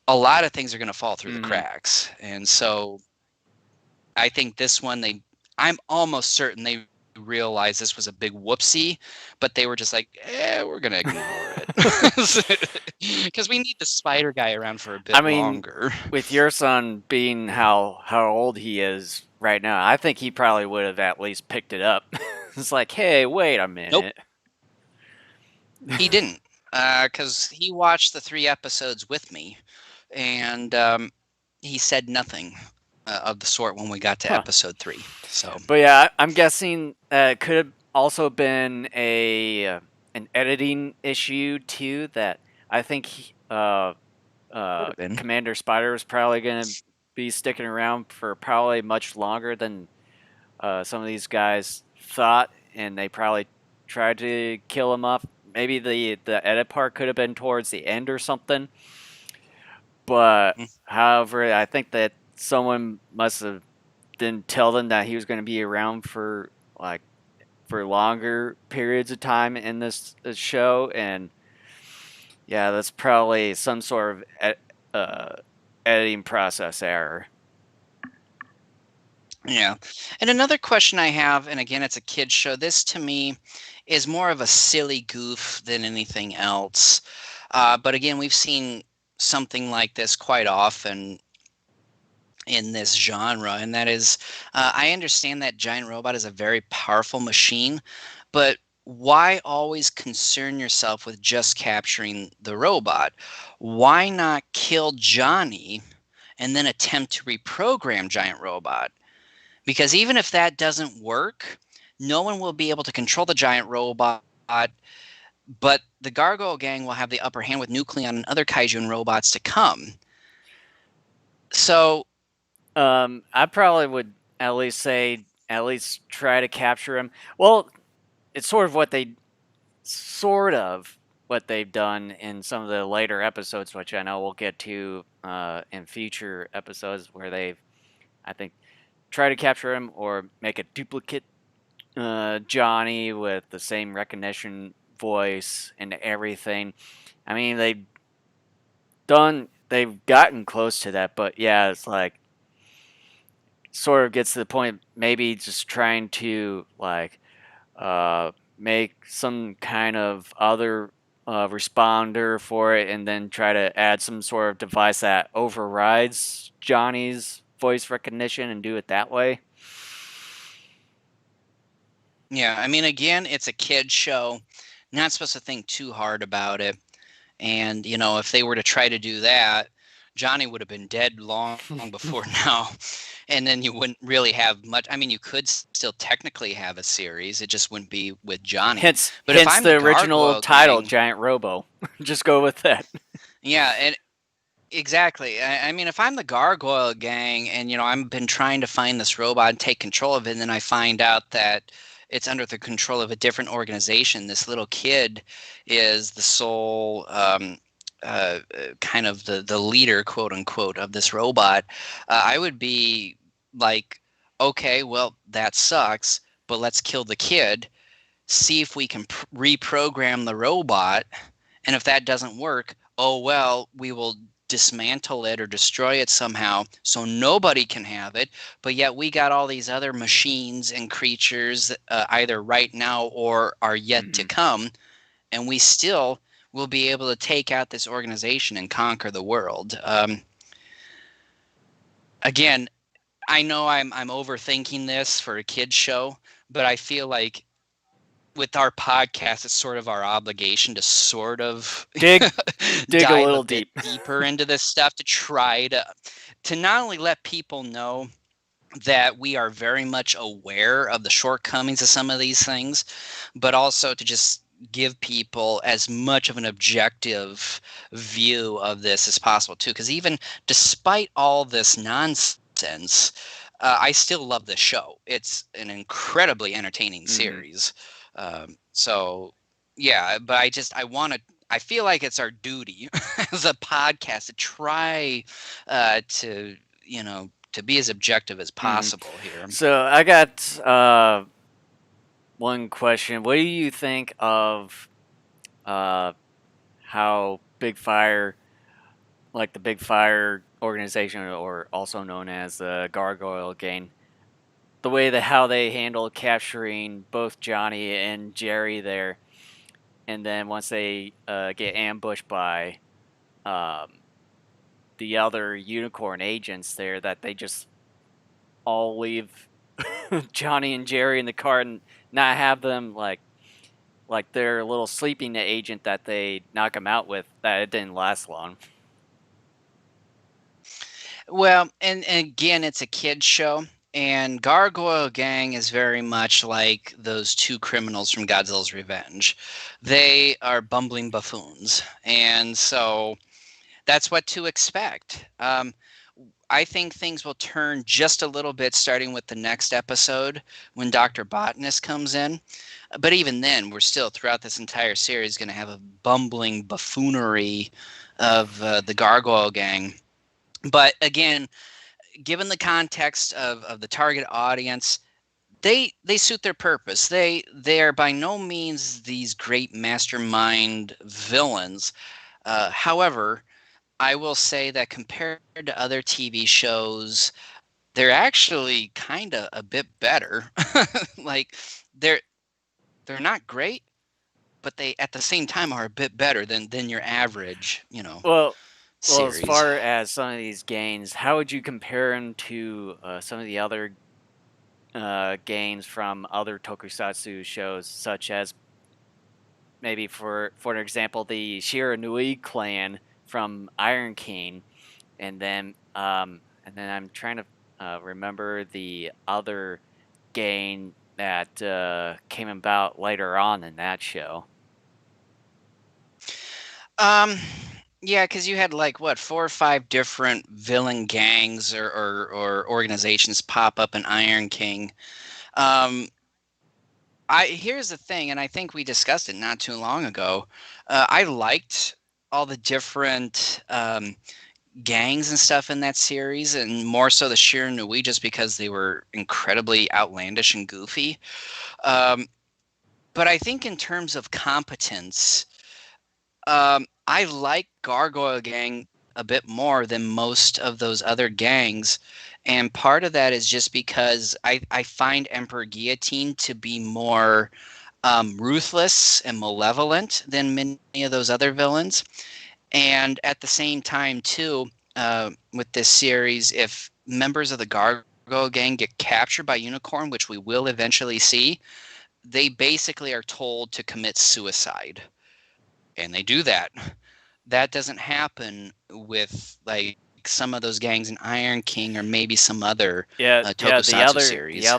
a lot of things are going to fall through the Mm-hmm. cracks. And so I think this one, I'm almost certain they realized this was a big whoopsie, but they were just like, we're going to ignore it. Because we need the spider guy around for a I bit mean, longer. with your son being how old he is right now, I think he probably would have at least picked it up. It's like, hey, wait a Nope, minute. he didn't. Because he watched the 3 episodes with me, and he said nothing of the sort when we got to Huh. episode 3. So, But yeah, I'm guessing it could have also been a an editing issue too. That I think could have been. Commander Spider was probably going to be sticking around for probably much longer than some of these guys thought, and they probably tried to kill him off. Maybe the edit part could have been towards the end or something. But Mm. however, I think that someone must have didn't tell them that he was going to be around for like for longer periods of time in this show, and yeah, that's probably some sort of editing process error. Yeah. And another question I have, and again, it's a kid's show. This to me is more of a silly goof than anything else. But again, we've seen something like this quite often in this genre, and that is I understand that Giant Robot is a very powerful machine, but why always concern yourself with just capturing the robot? Why not kill Johnny and then attempt to reprogram Giant Robot? Because even if that doesn't work, no one will be able to control the giant robot, but the Gargoyle Gang will have the upper hand with Nucleon and other kaiju and robots to come. So, I probably would at least say at least try to capture him. Well, it's sort of what they've done in some of the later episodes, which I know we'll get to in future episodes, where they've, I think, try to capture him or make a duplicate Johnny with the same recognition voice and everything. I mean, they've gotten close to that, but yeah, it's like sort of gets to the point maybe just trying to like make some kind of other responder for it and then try to add some sort of device that overrides Johnny's voice recognition and do it that way. Yeah, I mean, again, it's a kid show. Not supposed to think too hard about it. And, if they were to try to do that, Johnny would have been dead long before now. And then you wouldn't really have much. I mean, you could still technically have a series. It just wouldn't be with Johnny. But if Hence I'm the the original Gargoyle title, Gang, Giant Robo. Just go with that. yeah, and exactly. I mean, if I'm the Gargoyle Gang and, I've been trying to find this robot and take control of it, and then I find out that it's under the control of a different organization, this little kid is the sole kind of the leader, quote unquote, of this robot, I would be like, okay, well, that sucks, but let's kill the kid, see if we can reprogram the robot, and if that doesn't work, oh well, we will dismantle it or destroy it somehow so nobody can have it. But yet we got all these other machines and creatures, either right now or are yet to Mm-hmm. come, and we still will be able to take out this organization and conquer the world. Again, I know I'm overthinking this for a kids show, but I feel like with our podcast, it's sort of our obligation to sort of Dig, dig a dive a little bit deep. deeper into this stuff to try to not only let people know that we are very much aware of the shortcomings of some of these things, but also to just give people as much of an objective view of this as possible too. Because even despite all this nonsense, I still love this show. It's an incredibly entertaining Mm-hmm. series. So yeah, but I want to. I feel like it's our duty as a podcast to try to be as objective as Mm-hmm. possible here. So I got one question. What do you think of uh, how Big Fire, like the Big Fire organization, or also known as the Gargoyle Gang, the way that how they handled capturing both Johnny and Jerry there, and then once they get ambushed by um, the other unicorn agents there, that they just all leave Johnny and Jerry in the car and not have them like their little sleeping agent that they knock them out with. That it didn't last long. Well, and again, it's a kids show, and Gargoyle Gang is very much like those two criminals from Godzilla's Revenge. They are bumbling buffoons, and so that's what to expect. I think things will turn just a little bit starting with the next episode when Dr. Botanist comes in. But even then, we're still throughout this entire series going to have a bumbling buffoonery of the Gargoyle Gang. But again, given the context of the target audience, they suit their purpose. They are by no means these great mastermind villains. However, I will say that compared to other TV shows, they're actually kind of a bit better. Like they're they're not great, but they at the same time are a bit better than your average, Well, well, as series. far as some of these games, how would you compare them to some of the other games from other tokusatsu shows, such as maybe for an example, the Shiranui clan from Iron King, and then I'm trying to remember the other game that came about later on in that show. Um, yeah, because you had like what 4 or 5 different villain gangs or organizations pop up in Iron King. Um, I here's the thing, and I think we discussed it not too long ago. I liked all the different gangs and stuff in that series, and more so the Shiranui, just because they were incredibly outlandish and goofy. Um, but I think in terms of competence, I like Gargoyle Gang a bit more than most of those other gangs. And part of that is just because I find Emperor Guillotine to be more ruthless and malevolent than many of those other villains. And at the same time, too, with this series, if members of the Gargoyle gang get captured by Unicorn, which we will eventually see, they basically are told to commit suicide. And they do that. That doesn't happen with like some of those gangs in Iron King or maybe some other Yeah. The tokusatsu other series.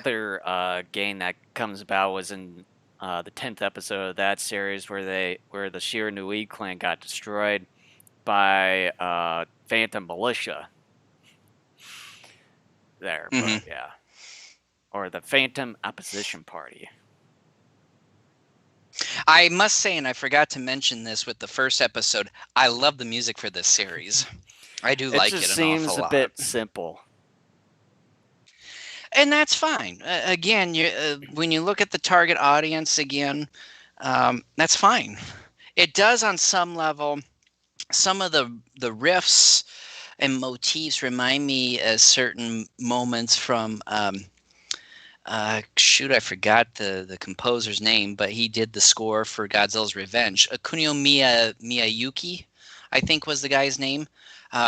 game that comes about was in the 10th episode of that series, where the Shiranui clan got destroyed by Phantom Militia. There, Hmm. but yeah, or the Phantom Opposition Party. I must say, and I forgot to mention this with the first episode, I love the music for this series. I do It like just it an awful seems a lot. bit simple. And that's fine. Again, when you look at the target audience again, that's fine. It does on some level. Some of the riffs and motifs remind me of certain moments from shoot, I forgot the composer's name, but he did the score for Godzilla's Revenge. Kunio Miyayuki, I think was the guy's name.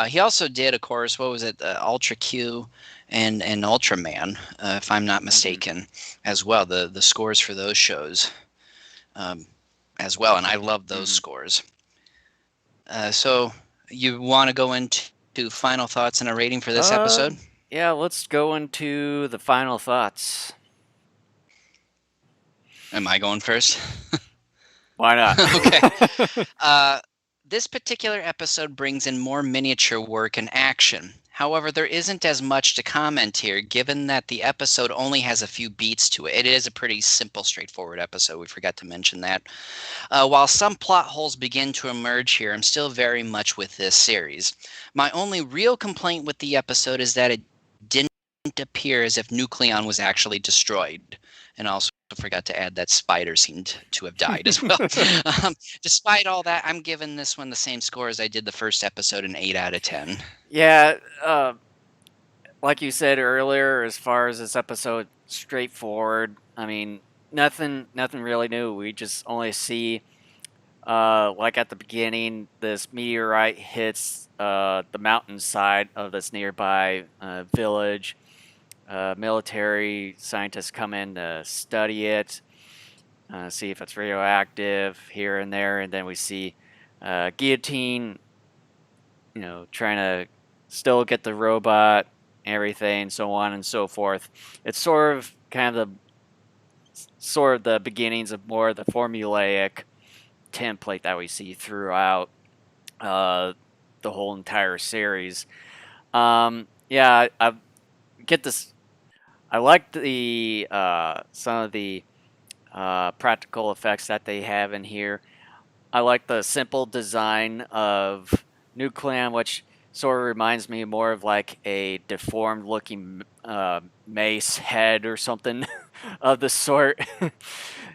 He also did, of course, what was it, Ultra Q and Ultraman, if I'm not mistaken, as well. The scores for those shows, as well, and I love those scores. So you want to go into final thoughts and a rating for this episode? Yeah, let's go into the final thoughts. Am I going first? Why not? Okay. This particular episode brings in more miniature work and action. However, there isn't as much to comment here, given that the episode only has a few beats to it. It is a pretty simple, straightforward episode. We forgot to mention that. While some plot holes begin to emerge here, I'm still very much with this series. My only real complaint with the episode is that it didn't appear as if Nucleon was actually destroyed. And also forgot to add that Spider seemed to have died as well. Despite all that, I'm giving this one the same score as I did the first episode, an 8 out of 10. Yeah, like you said earlier, as far as this episode, straightforward. I mean, nothing really new. We just only see, like at the beginning, this meteorite hits the mountainside of this nearby village. Military scientists come in to study it, see if it's radioactive here and there, and then we see Guillotine, trying to still get the robot, everything, so on and so forth. It's sort of the beginnings of more of the formulaic template that we see throughout the whole entire series. Yeah, I get this. I like the some of the practical effects that they have in here. I like the simple design of Nucleon, which sort of reminds me more of like a deformed looking mace head or something of the sort.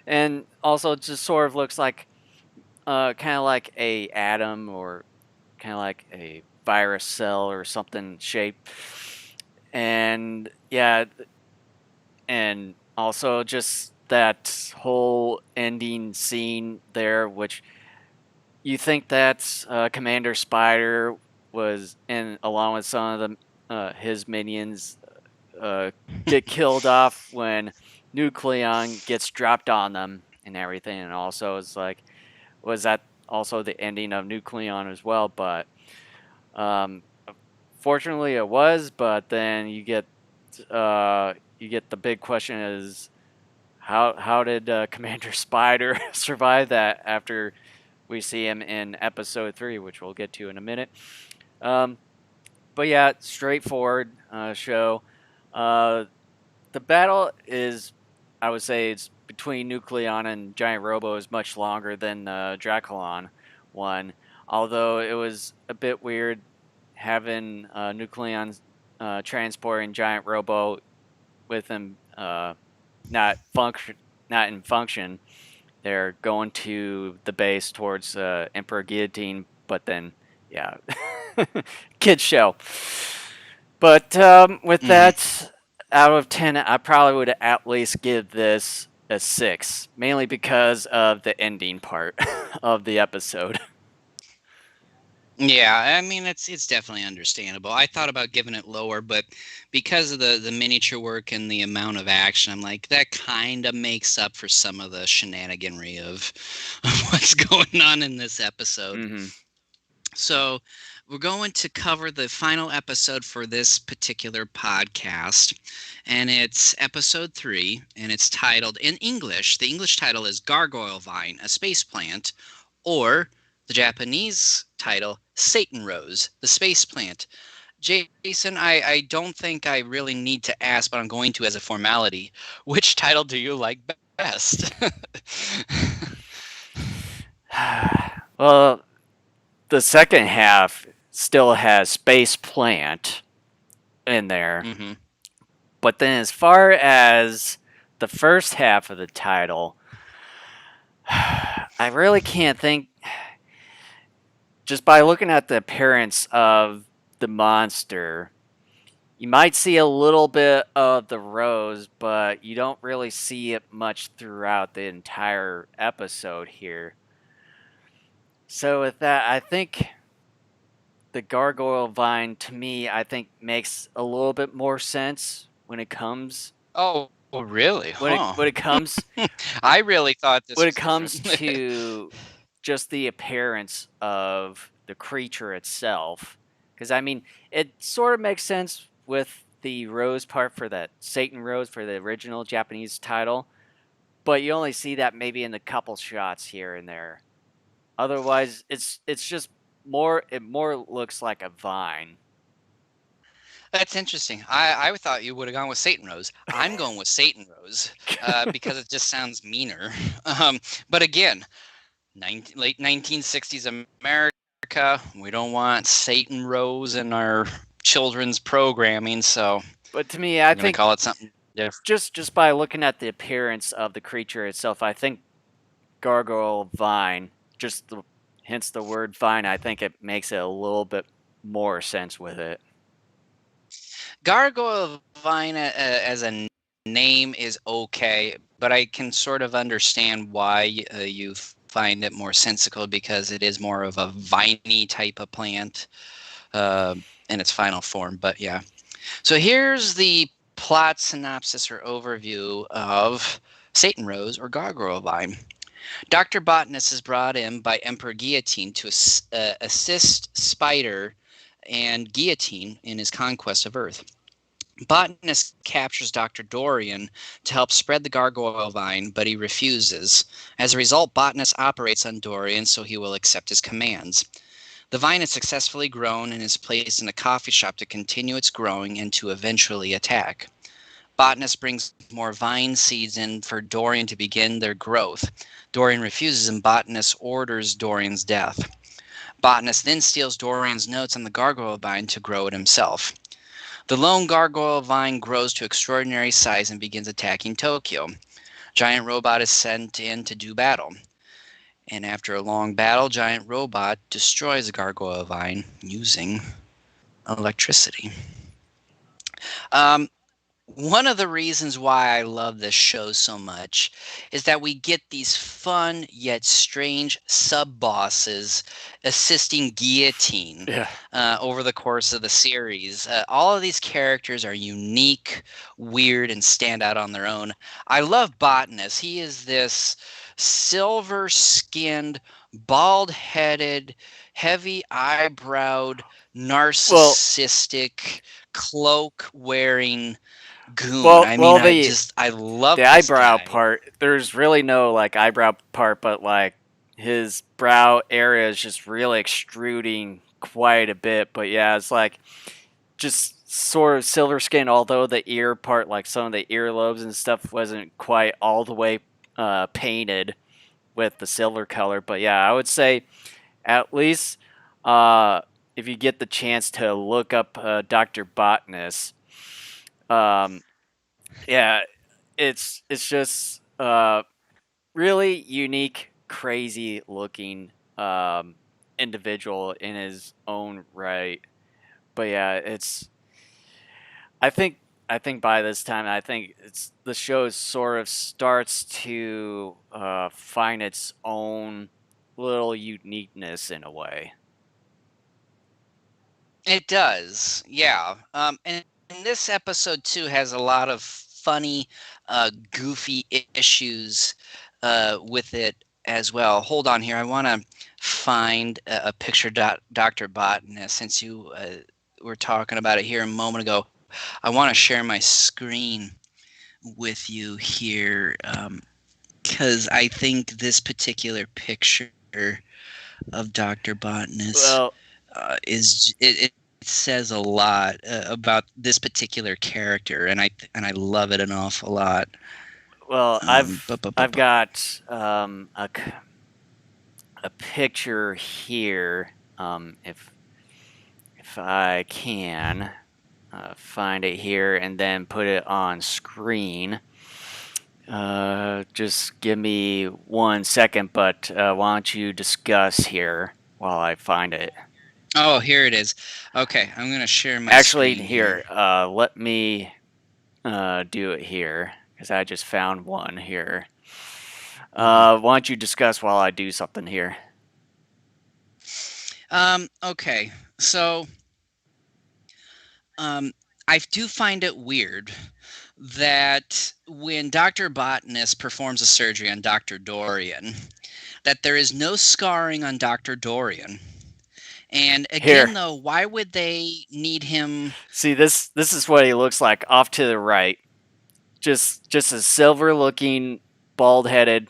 And also just sort of looks like kind of like a atom, or kind of like a virus cell or something shape. And yeah, and also just that whole ending scene there, which you think that Commander Spider was in, along with some of his minions, get killed off when Nucleon gets dropped on them and everything. And also, it's like, was that also the ending of Nucleon as well? But fortunately, it was. But then you get the big question is, how did Commander Spider survive that after we see him in episode 3, which we'll get to in a minute. But yeah, straightforward show. The battle is, I would say, it's between Nucleon and Giant Robo is much longer than the Draculon one. Although it was a bit weird having Nucleon transporting Giant Robo with him not in function. They're going to the base towards Emperor Guillotine, but then, yeah, Kid show. But with Hmm. that, out of 10, I probably would at least give this a 6, mainly because of the ending part of the episode. Yeah, I mean it's definitely understandable. I thought about giving it lower, but because of the miniature work and the amount of action, I'm like that kind of makes up for some of the shenaniganry of what's going on in this episode. Hmm. So, we're going to cover the final episode for this particular podcast, and it's episode 3, and it's titled in English. The English title is Gargoyle Vine, a Space Plant, or the Japanese title, Satan Rose, the Space Plant. Jason, I don't think I really need to ask, but I'm going to as a formality. Which title do you like best? Well, the second half still has Space Plant in there. Hmm. But then, as far as the first half of the title, I really can't think. Just by looking at the appearance of the monster, you might see a little bit of the rose, but you don't really see it much throughout the entire episode here. So, with that, I think the gargoyle vine to me, I think makes a little bit more sense Oh, really? Huh. when it comes I really thought this when it was comes different. to just the appearance of the creature itself. Because, I mean, it sort of makes sense with the rose part for that Satan Rose for the original Japanese title, but you only see that maybe in a couple shots here and there. Otherwise, it's just it more looks like a vine. That's interesting. I thought you would have gone with Satan Rose. I'm going with Satan Rose because it just sounds meaner. Um, but again, late 1960s America, we don't want Satan Rose in our children's programming, so But to me, I we're going to think call it something different. just by looking at the appearance of the creature itself, I think gargoyle vine, just hence the word vine, I think it makes it a little bit more sense with it. Gargoyle Vine as a name is okay, but I can sort of understand why you find it more sensical because it is more of a viney type of plant uh, in its final form. But yeah. So here's the plot synopsis or overview of Satan Rose or Gargoyle Vine. Dr. Botanist is brought in by Emperor Guillotine to assist Spider and Guillotine in his conquest of Earth. Botanist captures Dr. Dorian to help spread the gargoyle vine, but he refuses. As a result, Botanist operates on Dorian so he will accept his commands. The vine is successfully grown and is placed in a coffee shop to continue its growing and to eventually attack. Botanist brings more vine seeds in for Dorian to begin their growth. Dorian refuses and Botanist orders Dorian's death. Botanist then steals Dorian's notes on the gargoyle vine to grow it himself. The lone gargoyle vine grows to extraordinary size and begins attacking Tokyo. Giant Robot is sent in to do battle. And after a long battle, Giant Robot destroys the gargoyle vine using electricity. Um, One of the reasons why I love this show so much is that we get these fun yet strange sub bosses assisting Guillotine Yeah. over the course of the series. All of these characters are unique, weird, and stand out on their own. I love Botanist. He is this silver skinned, bald headed, heavy eyebrowed, Well, narcissistic, cloak wearing goon. I mean, I love the this eyebrow guy. part, there's really no like eyebrow part, but like his brow area is just really extruding quite a bit. But yeah, it's like just sort of silver skin, although the ear part, like some of the earlobes and stuff, wasn't quite all the way painted with the silver color. But yeah, I would say at least uh, if you get the chance to look up Dr. Botanist, um, yeah, it's just really unique, crazy looking. individual in his own right. But yeah, it's I think I think by this time I think it's the show sort of starts to find its own little uniqueness in a way. It does, yeah. And this episode too has a lot of funny, goofy issues with it as well. Hold on here. I want to find a picture Dr. Botanist since you were talking about it here a moment ago. I want to share my screen with you here because I think this particular picture of Dr. Botanist Well, it says a lot about this particular character, and I love it an awful lot. well, But, I've got a picture here. If I can find it here and then put it on screen. Just give me 1 second, but why don't you discuss here while I find it? oh, here it is. Okay, I'm gonna share my Actually, screen here. here, let me do it here because I just found one here. Why don't you discuss while I do something here? Okay, so um, I do find it weird that when Dr. Botanist performs a surgery on Dr. Dorian, that there is no scarring on Dr. Dorian. And Here, again, though, why would they need him? see this is what he looks like off to the right. Just a silver looking, bald headed,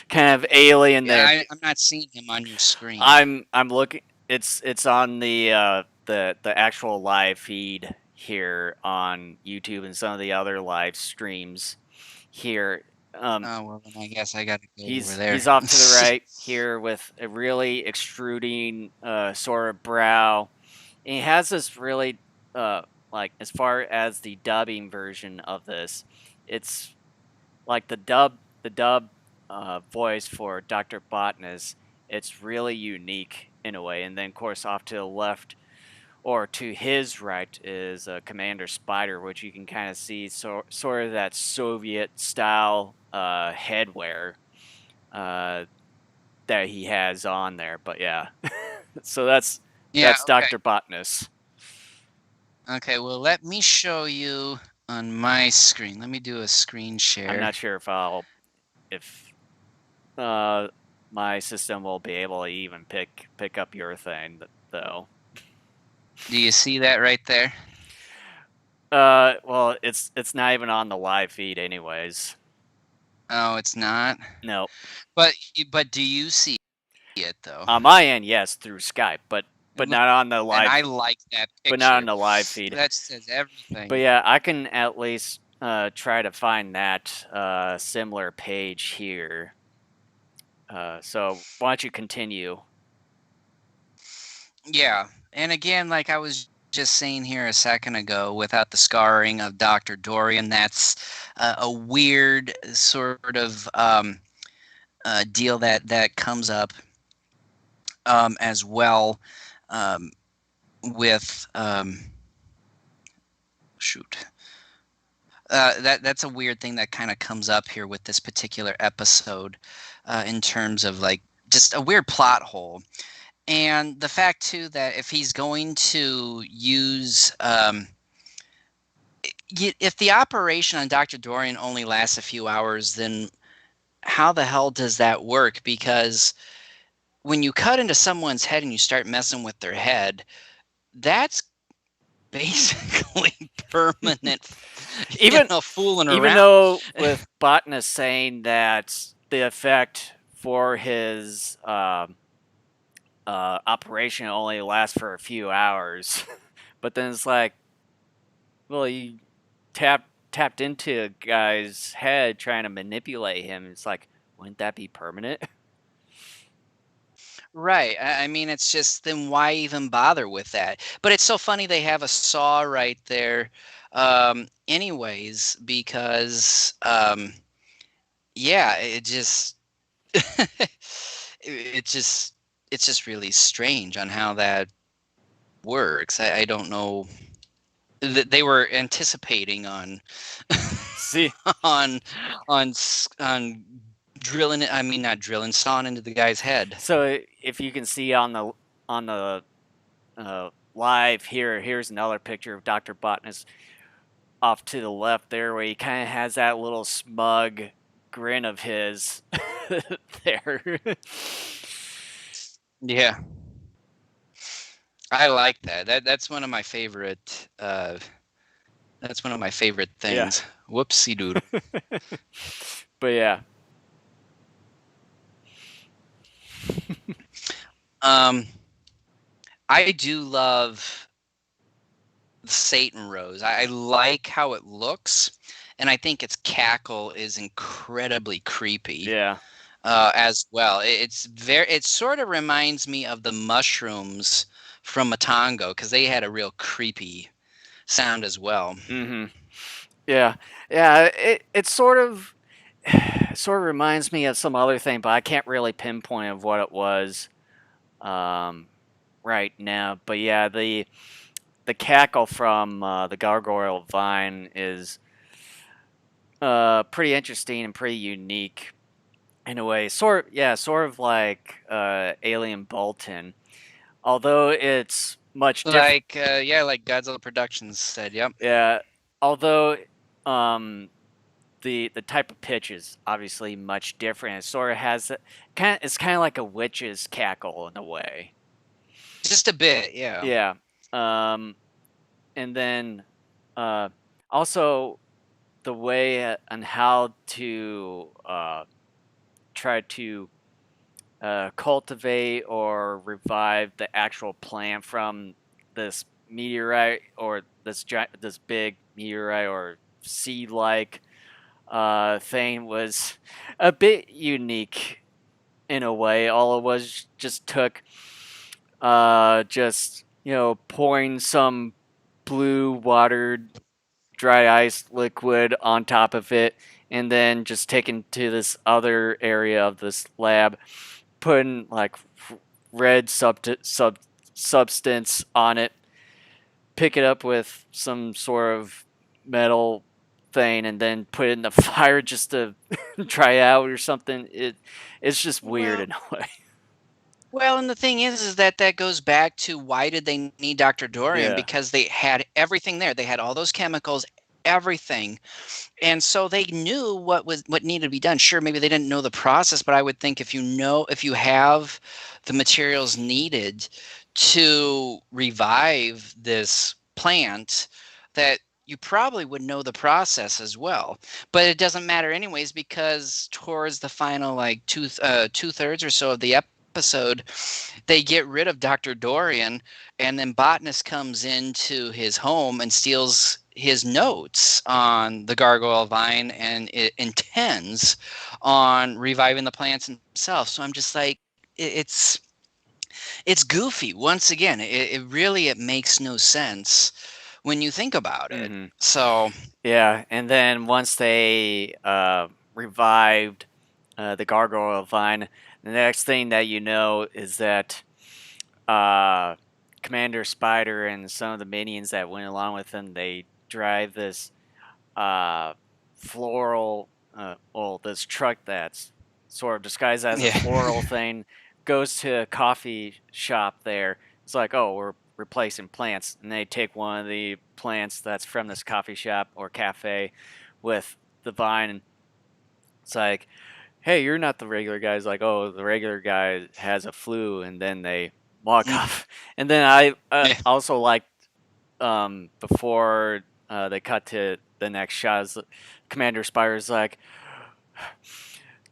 kind of alien Yeah, there. I'm not seeing him on your screen. I'm looking. It's on the actual live feed here on YouTube and some of the other live streams here. Um, Oh well, then I guess I got to go over there. he's off to the right here with a really extruding sort of brow. And he has this really like as far as the dubbing version of this, it's like the dub voice for Dr. Botnus. It's really unique in a way. And then, of course, off to the left or to his right is Commander Spider, which you can kind of see sort of that Soviet style headwear uh, that he has on there. But yeah, so Yeah. that's Okay. Dr. Botnus. Okay. Well, let me show you on my screen. Let me do a screen I'm share. not sure if my system will be able to even pick up your thing though. Do you see that right there? Well, it's not even on the live feed, anyways. Oh, it's not. No, But do you see it though? on my end, yes, through Skype, but Look, not on the and live, I like that but not on picture. the live feed. That says But everything. yeah, I can at least try to find that similar page here. So why don't you continue? Yeah. And again, like I was just saying here a second ago, without the scarring of Dr. Dorian, that's a weird sort of deal that comes up as well um, with shoot. That's a weird thing that kind of comes up here with this particular episode in terms of like just a weird plot hole. And the fact too that if he's going to use if the operation on Dr. Dorian only lasts a few hours, then how the hell does that work? Because when you cut into someone's head and you start messing with their head, that's basically permanent, Even fooling even around. though with Botnus saying that the effect for his operation only lasts for a few hours, but then it's like, well, you tapped into a guy's head trying to manipulate him. It's like, wouldn't that be permanent? Right. I mean, it's just then why even bother with that? But it's so funny they have a saw right there, anyways, because yeah, it just it just it's just really strange on how that works. I don't know. They were anticipating on See, on on drilling it. I mean, not drilling, sawing into the guy's head. so if you can see on the live here, here's another picture of Dr. Botnus off to the left there, where he kind of has that little smug grin of his there. Yeah, I like that. That's one of my favorite. That's one of my favorite Yeah. things. Whoopsie doodle. But yeah. Um, I do love the Satan Rose. I like how it looks, and I think its cackle is incredibly creepy Yeah. as well. It's very. It sort of reminds me of the mushrooms from Matango because they had a real creepy sound as well. Mhm. Yeah. Yeah, it sort of reminds me of some other thing, but I can't really pinpoint of what it was right now. But yeah, the cackle from the gargoyle vine is pretty interesting and pretty unique in a way. Sort of like Alien Bolton, although it's much different. Like yeah, like Godzilla Productions said. Yep. Yeah, although um, the type of pitch is obviously much different. It sort of has it's kind of like a witch's cackle in a way. Just a bit. Yeah. Yeah. Um, and then uh, also the way on how to try to cultivate or revive the actual plant from this meteorite, or this big meteorite or seed like thing was a bit unique in a way. All it was just took just pouring some blue watered dry ice liquid on top of it, and then just taking to this other area of this lab, putting like red substance on it, pick it up with some sort of metal thing, and then put it in the fire just to try out or something. It's just weird Well, in a way. Well, and the thing is that goes back to why did they need Dr. Dorian? Yeah. Because they had everything there. They had all those chemicals, everything. And so they knew what needed to be done. Sure, maybe they didn't know the process, but I would think if you have the materials needed to revive this plant, that you probably would know the process as well. But it doesn't matter anyways because towards the final like two-thirds or so of the episode, they get rid of Dr. Dorian, and then Botanist comes into his home and steals his notes on the gargoyle vine, and it intends on reviving the plants himself. So I'm just like, it's goofy. Once again, it really it makes no sense when you think about it. Hmm. So Yeah, and then once they revived the gargoyle vine, the next thing that you know is that uh, Commander Spider and some of the minions that went along with him, they drive this uh, floral, this truck that's sort of disguised as a yeah, floral thing, goes to a coffee shop there. It's like, oh, we're replacing plants. And they take one of the plants that's from this coffee shop or cafe with the vine. And it's like, hey, you're not the regular guy. It's like, oh, the regular guy has a flu. And then they walk off. And then I yeah, also like before they cut to the next shot, is Commander Spider's like,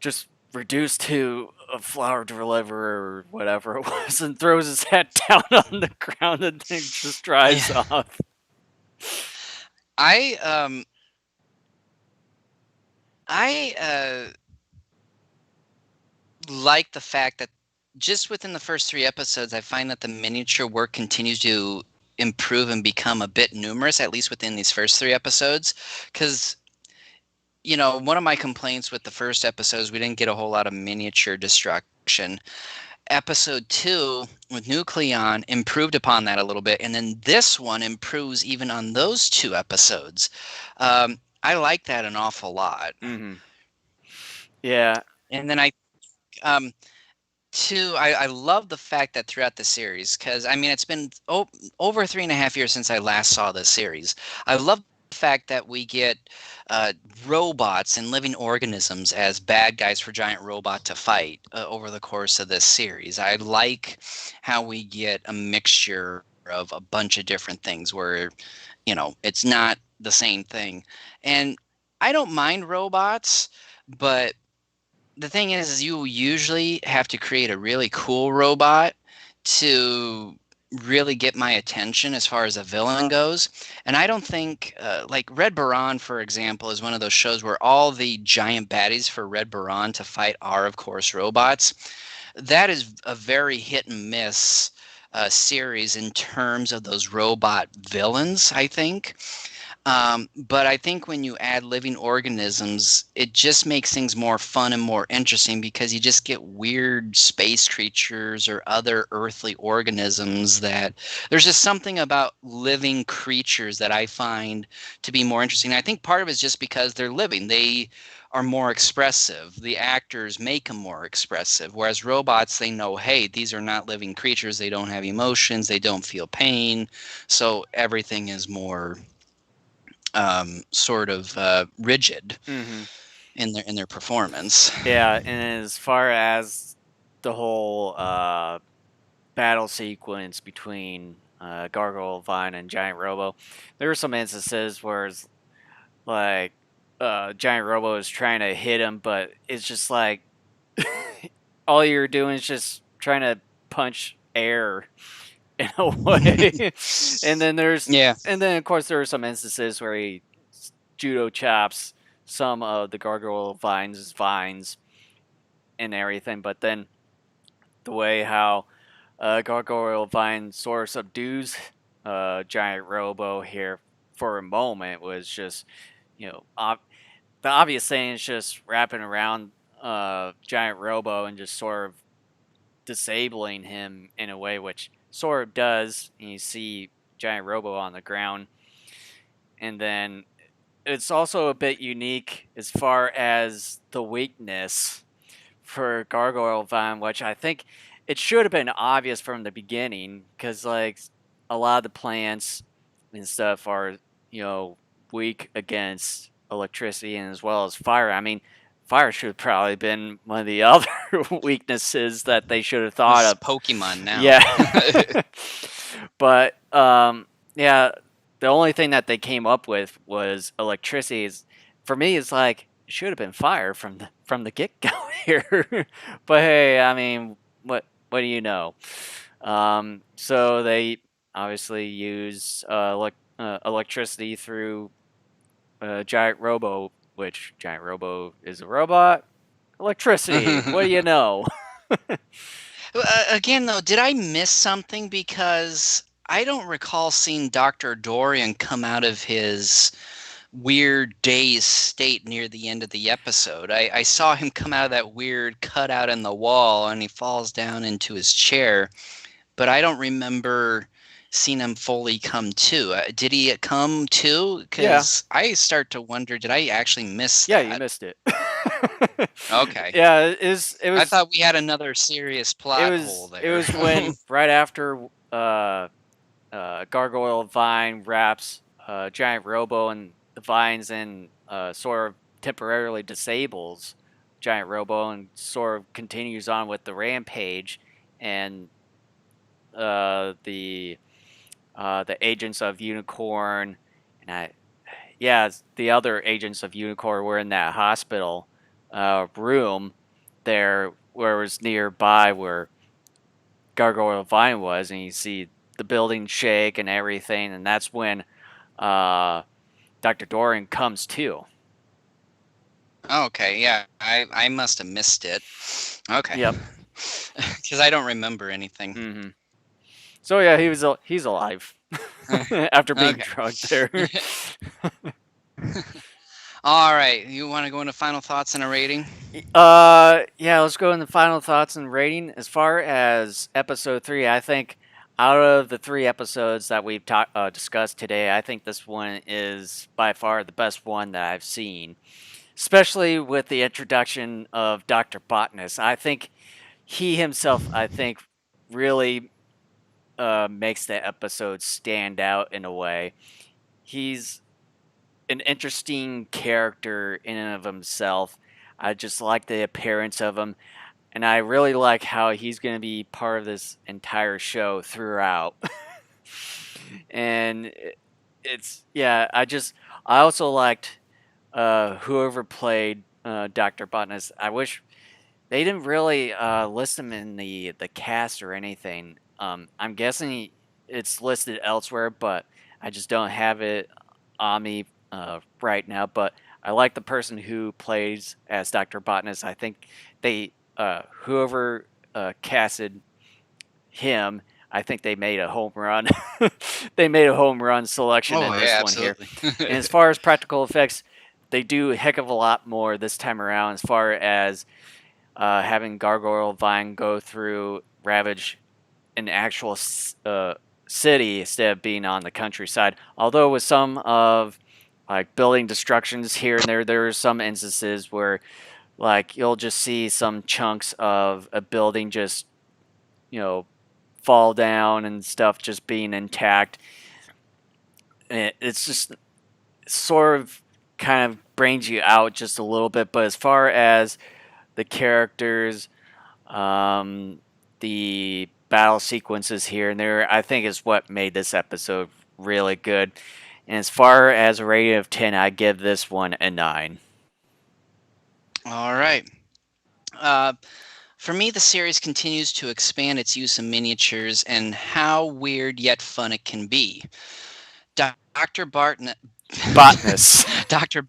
just reduced to a flower deliverer or whatever it was, and throws his hat down on the ground and then just drives yeah. off. I um I like the fact that just within the first three episodes, I find that the miniature work continues to improve and become a bit numerous, at least within these first three episodes. Because, one of my complaints with the first episode is we didn't get a whole lot of miniature destruction. episode 2 with Nucleon improved upon that a little bit, and then this one improves even on those 2 episodes. I like that an awful lot. Mm-hmm. Yeah. And then um, I love the fact that throughout the series, because I mean, it's been over 3.5 years since I last saw this series. I love the fact that we get uh, robots and living organisms as bad guys for Giant Robot to fight over the course of this series. I like how we get a mixture of a bunch of different things where, it's not the same thing. And I don't mind robots, but the thing is you usually have to create a really cool robot to really get my attention as far as a villain goes. And I don't think, like Red Baron, for example, is one of those shows where all the giant baddies for Red Baron to fight are, of course, robots. That is a very hit and miss series in terms of those robot villains, I think. But I think when you add living organisms, it just makes things more fun and more interesting because you just get weird space creatures or other earthly organisms that there's just something about living creatures that I find to be more interesting. I think part of it is just because they're living. They are more expressive. The actors make them more expressive. Whereas robots, they know, hey, these are not living creatures. They don't have emotions. They don't feel pain. So everything is more sort of rigid Mm-hmm. in their performance. Yeah, and as far as the whole battle sequence between Gargoyle Vine and Giant Robo, there were some instances where it's like Giant Robo is trying to hit him, but it's just like all you're doing is just trying to punch air in a way. and then Yeah. of course there are some instances where he judo chops some of the Gargoyle vines and everything, but then the way how Gargoyle Vine sort of subdues Giant Robo here for a moment was just, you know, the obvious thing is just wrapping around Giant Robo and just sort of disabling him in a way, which sort of does. And you see Giant Robo on the ground, and then it's also a bit unique as far as the weakness for Gargoyle Vine, which I think it should have been obvious from the beginning, because like a lot of the plants and stuff are, weak against electricity and as well as fire. I mean, fire should have probably been one of the other weaknesses that they should have This thought is of. Pokemon now. Yeah. But yeah, the only thing that they came up with was electricity. For me, it's like it should have been fire from the get go here. But hey, I mean, what do you know? So they obviously use electricity through Giant Robo, which Giant Robo is a robot. Electricity. What do you know? Again, though, did I miss something? Because I don't recall seeing Dr. Dorian come out of his weird dazed state near the end of the episode. I saw him come out of that weird cutout in the wall and he falls down into his chair, but I don't remember seeing him fully come to. Did he come to? Yeah. Because I start to wonder, did I actually miss Yeah, you that? mist it. Okay. Yeah, it I was thought we had another serious plot hole it there. was when right after Gargoyle Vine wraps Giant Robo and the vines and sort of temporarily disables Giant Robo and sort of continues on with the rampage, and the agents of Unicorn and the other agents of Unicorn were in that hospital room there where it was nearby where Gargoyle Vine was, and you see the building shake and everything, and that's when Dr. Dorian comes to. Okay, yeah, I must have missed it. Okay. Yep. Because I don't remember anything. Mm-hmm. So yeah, he's alive after being Okay. drugged there. All right, you want to go into final thoughts and a rating? Yeah, let's go in the final thoughts and rating. As far as episode 3, I think out of the 3 episodes that we've discussed today, I think this one is by far the best one that I've seen, especially with the introduction of Dr. Botnus. I think he himself, really makes the episode stand out in a way. He's an interesting character in and of himself. I just like the appearance of him, and I really like how he's going to be part of this entire show throughout. And it's yeah, I also liked whoever played Dr. Botnus. I wish they didn't really list him in the cast or anything. I'm guessing it's listed elsewhere, but I just don't have it on me right now. But I like the person who plays as Dr. Botnus. I think they whoever casted him, I think they made a home run. They made a home run selection Oh in this yeah, one here. absolutely. And as far as practical effects, they do a heck of a lot more this time around as far as having Gargoyle Vine go through Ravage an actual city instead of being on the countryside. Although with some of like building destructions here and there are some instances where like you'll just see some chunks of a building just you know fall down and stuff just being intact. And it's just sort of kind of brings you out just a little bit. But as far as the characters, um, the battle sequences here and there, I think is what made this episode really good. And as far as a rating of 10, I give this one a 9. All right. Uh, for me, the series continues to expand its use of miniatures and how weird yet fun it can be. Dr. Barton Botnus. Dr.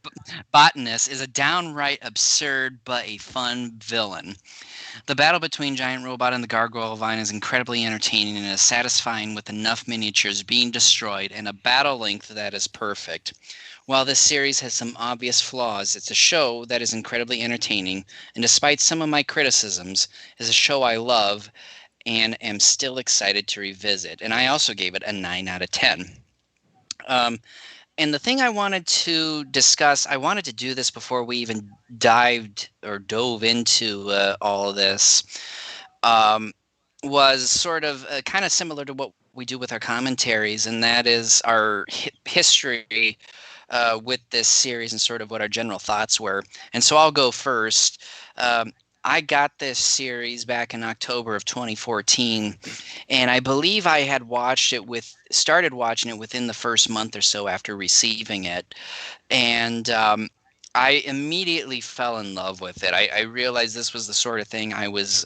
Botanist is a downright absurd but a fun villain. The battle between Giant Robot and the Gargoyle Vine is incredibly entertaining and is satisfying with enough miniatures being destroyed and a battle length that is perfect. While this series has some obvious flaws, it's a show that is incredibly entertaining, and despite some of my criticisms, is a show I love and am still excited to revisit. And I also gave it a 9 out of 10. Um, and the thing I wanted to discuss, I wanted to do this before we even dived or dove into all of this, um, was sort of kind of similar to what we do with our commentaries, and that is our history with this series and sort of what our general thoughts were. And so I'll go first. Um, I got this series back in October of 2014, and I believe I had started watching it within the first month or so after receiving it. And I immediately fell in love with it. I realized this was the sort of thing I was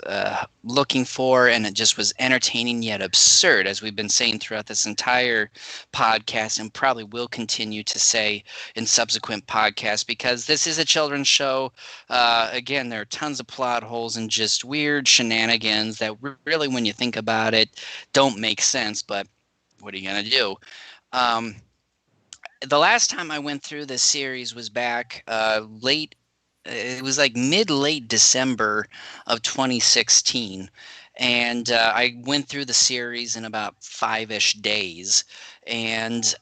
looking for, and it just was entertaining yet absurd, as we've been saying throughout this entire podcast, and probably will continue to say in subsequent podcasts, because this is a children's show. Again, there are tons of plot holes and just weird shenanigans that really, when you think about it, don't make sense, but what are you going to do? Um, the last time I went through this series was back late. It was like mid late December of 2016, and I went through the series in about 5-ish days, and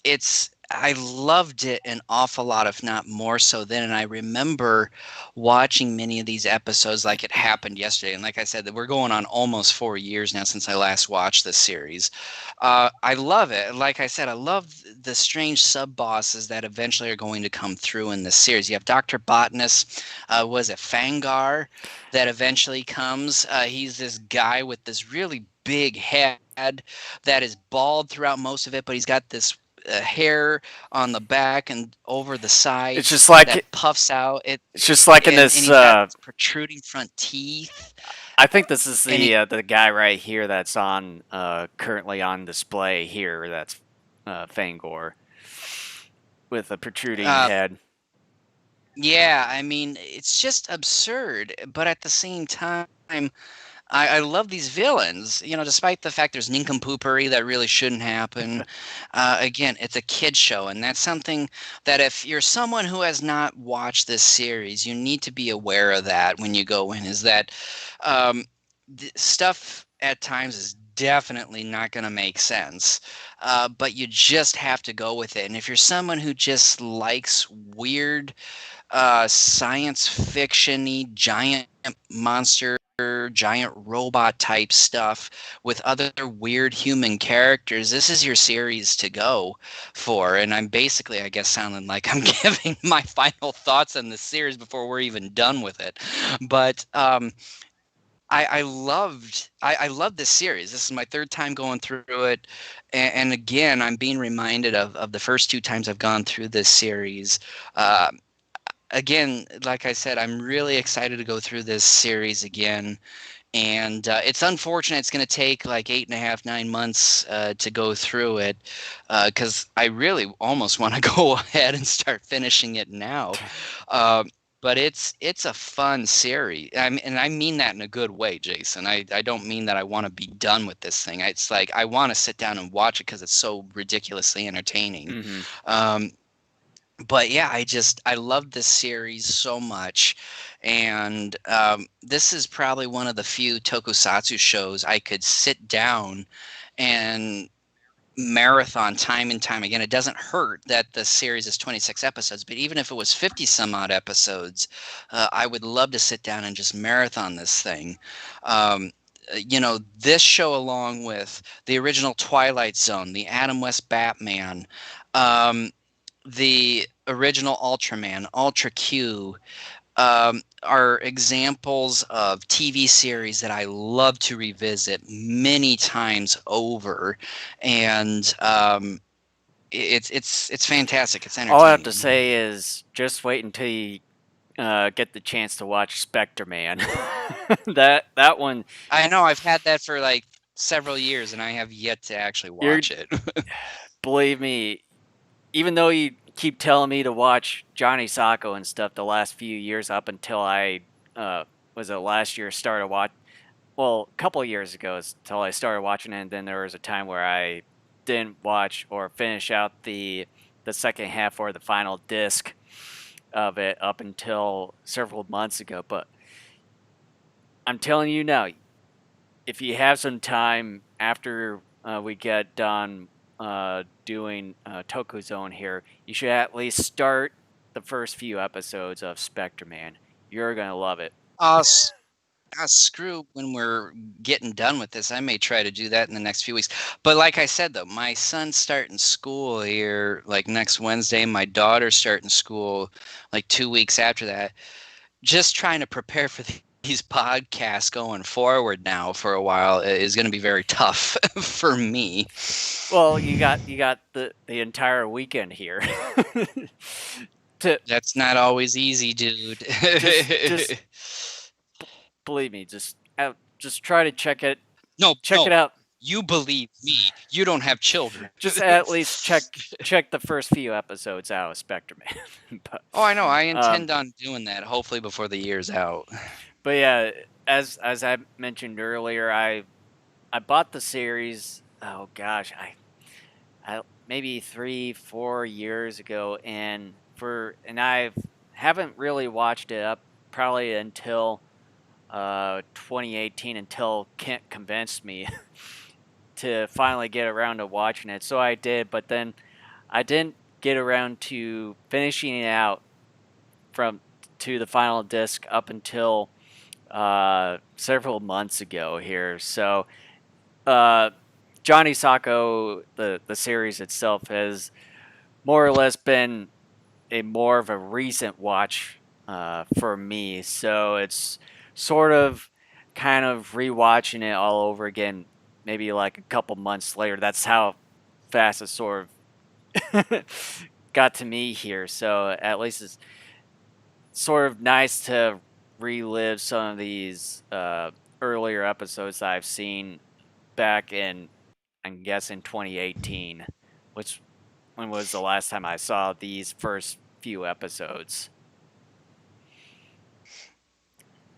it's I loved it an awful lot, if not more so then. And I remember watching many of these episodes like it happened yesterday. And like I said, that we're going on almost 4 years now since I last watched this series. I love it. Like I said, I love the strange sub bosses that eventually are going to come through in this series. You have Dr. Botanus, was it Fangar, that eventually comes. He's this guy with this really big head that is bald throughout most of it, but he's got this hair on the back and over the It's sides just like that puffs out. it's just like in And this. he's got protruding front teeth. I think this is And it, the guy right here that's on currently on display here. That's Fangor with a protruding uh, head. yeah, I mean, it's just absurd. But at the same time, I love these villains, despite the fact there's nincompoopery that really shouldn't happen. Again, it's a kid show, and that's something that if you're someone who has not watched this series, you need to be aware of that when you go in, is that um, stuff at times is definitely not going to make sense, but you just have to go with it. And if you're someone who just likes weird science fiction-y giant monster, giant robot type stuff with other weird human characters, this is your series to go for. And I'm basically, I guess, sounding like I'm giving my final thoughts on the series before we're even done with it. But I loved this series. This is my third time going through it, and again, I'm being reminded of the first two times I've gone through this series. Uh, Again, like I said, I'm really excited to go through this series again. And it's unfortunate it's going to take like 8.5, 9 months to go through it because I really almost want to go ahead and start finishing it now. Uh, but it's a fun series. And I mean that in a good way, Jason. I don't mean that I want to be done with this thing. It's like I want to sit down and watch it because it's so ridiculously entertaining. Mm-hmm. Um, but yeah, I love this series so much, and this is probably one of the few tokusatsu shows I could sit down and marathon time and time again. It doesn't hurt that the series is 26 episodes, but even if it was 50 some odd episodes, I would love to sit down and just marathon this thing. Um, this show, along with the original Twilight Zone, the Adam West Batman, um, the original Ultraman, Ultra Q, are examples of TV series that I love to revisit many times over, and it's fantastic. It's All I have to entertaining. say is just wait until you get the chance to watch Spectre Man. that one, I know I've had that for like several years, and I have yet to actually you're watch it. believe me, even though you keep telling me to watch Johnny Sokko and stuff the last few years up until I was it last year started watch well a couple of years ago until I started watching it, and then there was a time where I didn't watch or finish out the second half or the final disc of it up until several months ago. But I'm telling you now, if you have some time after we get done doing TokuZone here, you should at least start the first few episodes of Spectre Man. You're gonna love it. uh, s- Screw when we're getting done with this. I may try to do that in the next few weeks. But like I said, though, my son's starting school here like next Wednesday. My daughter's starting school like 2 weeks after that. Just trying to prepare for these podcasts going forward now for a while is going to be very tough for me. Well, you got the entire weekend here to That's not always easy, dude. just believe me, just try to No, check no. it out. You believe me. You don't have children. Just at least check the first few episodes out of Spectre Man. but Oh, I know. I um, intend on doing that, hopefully before the year's out. but yeah, as I mentioned earlier, I bought the series. Oh gosh, I maybe 3 4 years ago, and I haven't really watched it up probably until 2018 until Kent convinced me to finally get around to watching it. So I did, but then I didn't get around to finishing it out from to the final disc up until several months ago here. So uh, Johnny Sokko, the series itself, has more or less been a more of a recent watch for me. So it's sort of kind of rewatching it all over again, maybe like a couple months later. That's how fast it sort of got to me here. So at least it's sort of nice to relive some of these earlier episodes that I've seen back in, I guess, in 2018, which when was the last time I saw these first few episodes?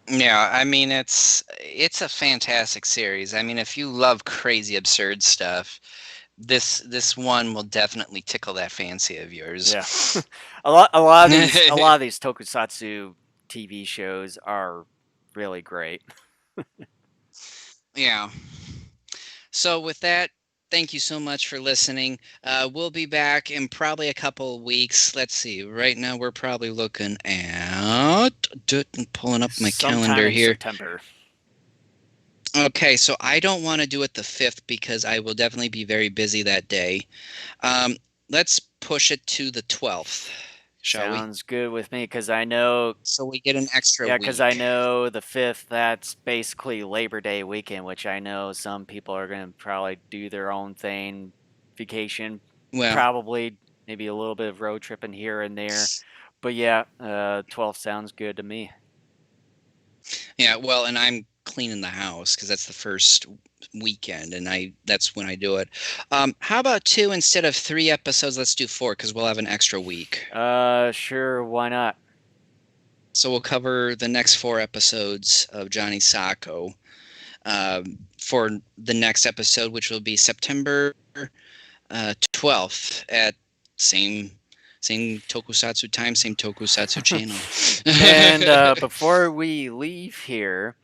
Yeah, I mean it's a fantastic series. I mean, if you love crazy absurd stuff, this one will definitely tickle that fancy of Yeah. yours. A lot of these tokusatsu TV shows are really great. Yeah. So with that, thank you so much for listening. We'll be back in probably a couple of weeks. Let's see. Right now we're probably looking at pulling up my Sometime calendar in here. September. Okay, so I don't want to do it the 5th because I will definitely be very busy that day. Um, let's push it to the 12th, shall we? Sounds good with me because I know, So we get an extra yeah, because I week. know the 5th, that's basically Labor Day weekend, which I know some people are going to probably do their own thing, vacation, Well, probably maybe a little bit of road tripping here and there. But yeah, 12th sounds good to me. yeah, well, and I'm cleaning the house because that's the first weekend, and I that's when I do it. How about two instead of three episodes? Let's do four because we'll have an extra week. Sure, why not? So we'll cover the next four episodes of Johnny Sokko for the next episode, which will be September 12th at same same tokusatsu time, same tokusatsu channel. And before we leave here,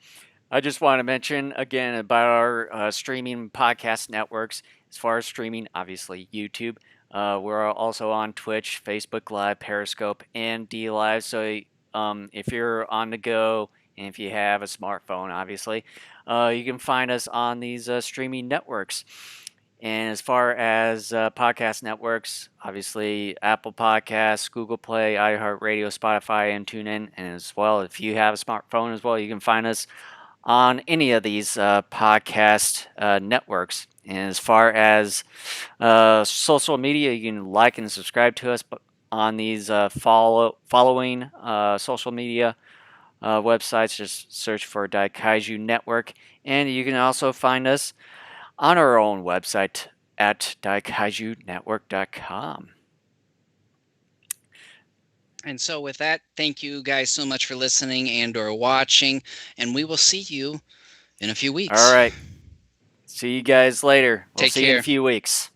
I just want to mention again about our streaming podcast networks. As far as streaming, obviously YouTube. We're also on Twitch, Facebook Live, Periscope, and D Live. So if you're on the go and if you have a smartphone, obviously, you can find us on these streaming networks. And as far as podcast networks, obviously Apple Podcasts, Google Play, iHeartRadio, Spotify, and TuneIn. And as well, if you have a smartphone as well, you can find us on any of these podcast networks. And as far as social media, you can like and subscribe to us on these following social media websites. Just search for Daikaiju Network. And you can also find us on our own website at daikaijunetwork.com. And so with that, thank you guys so much for listening and or watching, and we will see you in a few All weeks. right. See you guys later. We'll Take see you in a care. few weeks.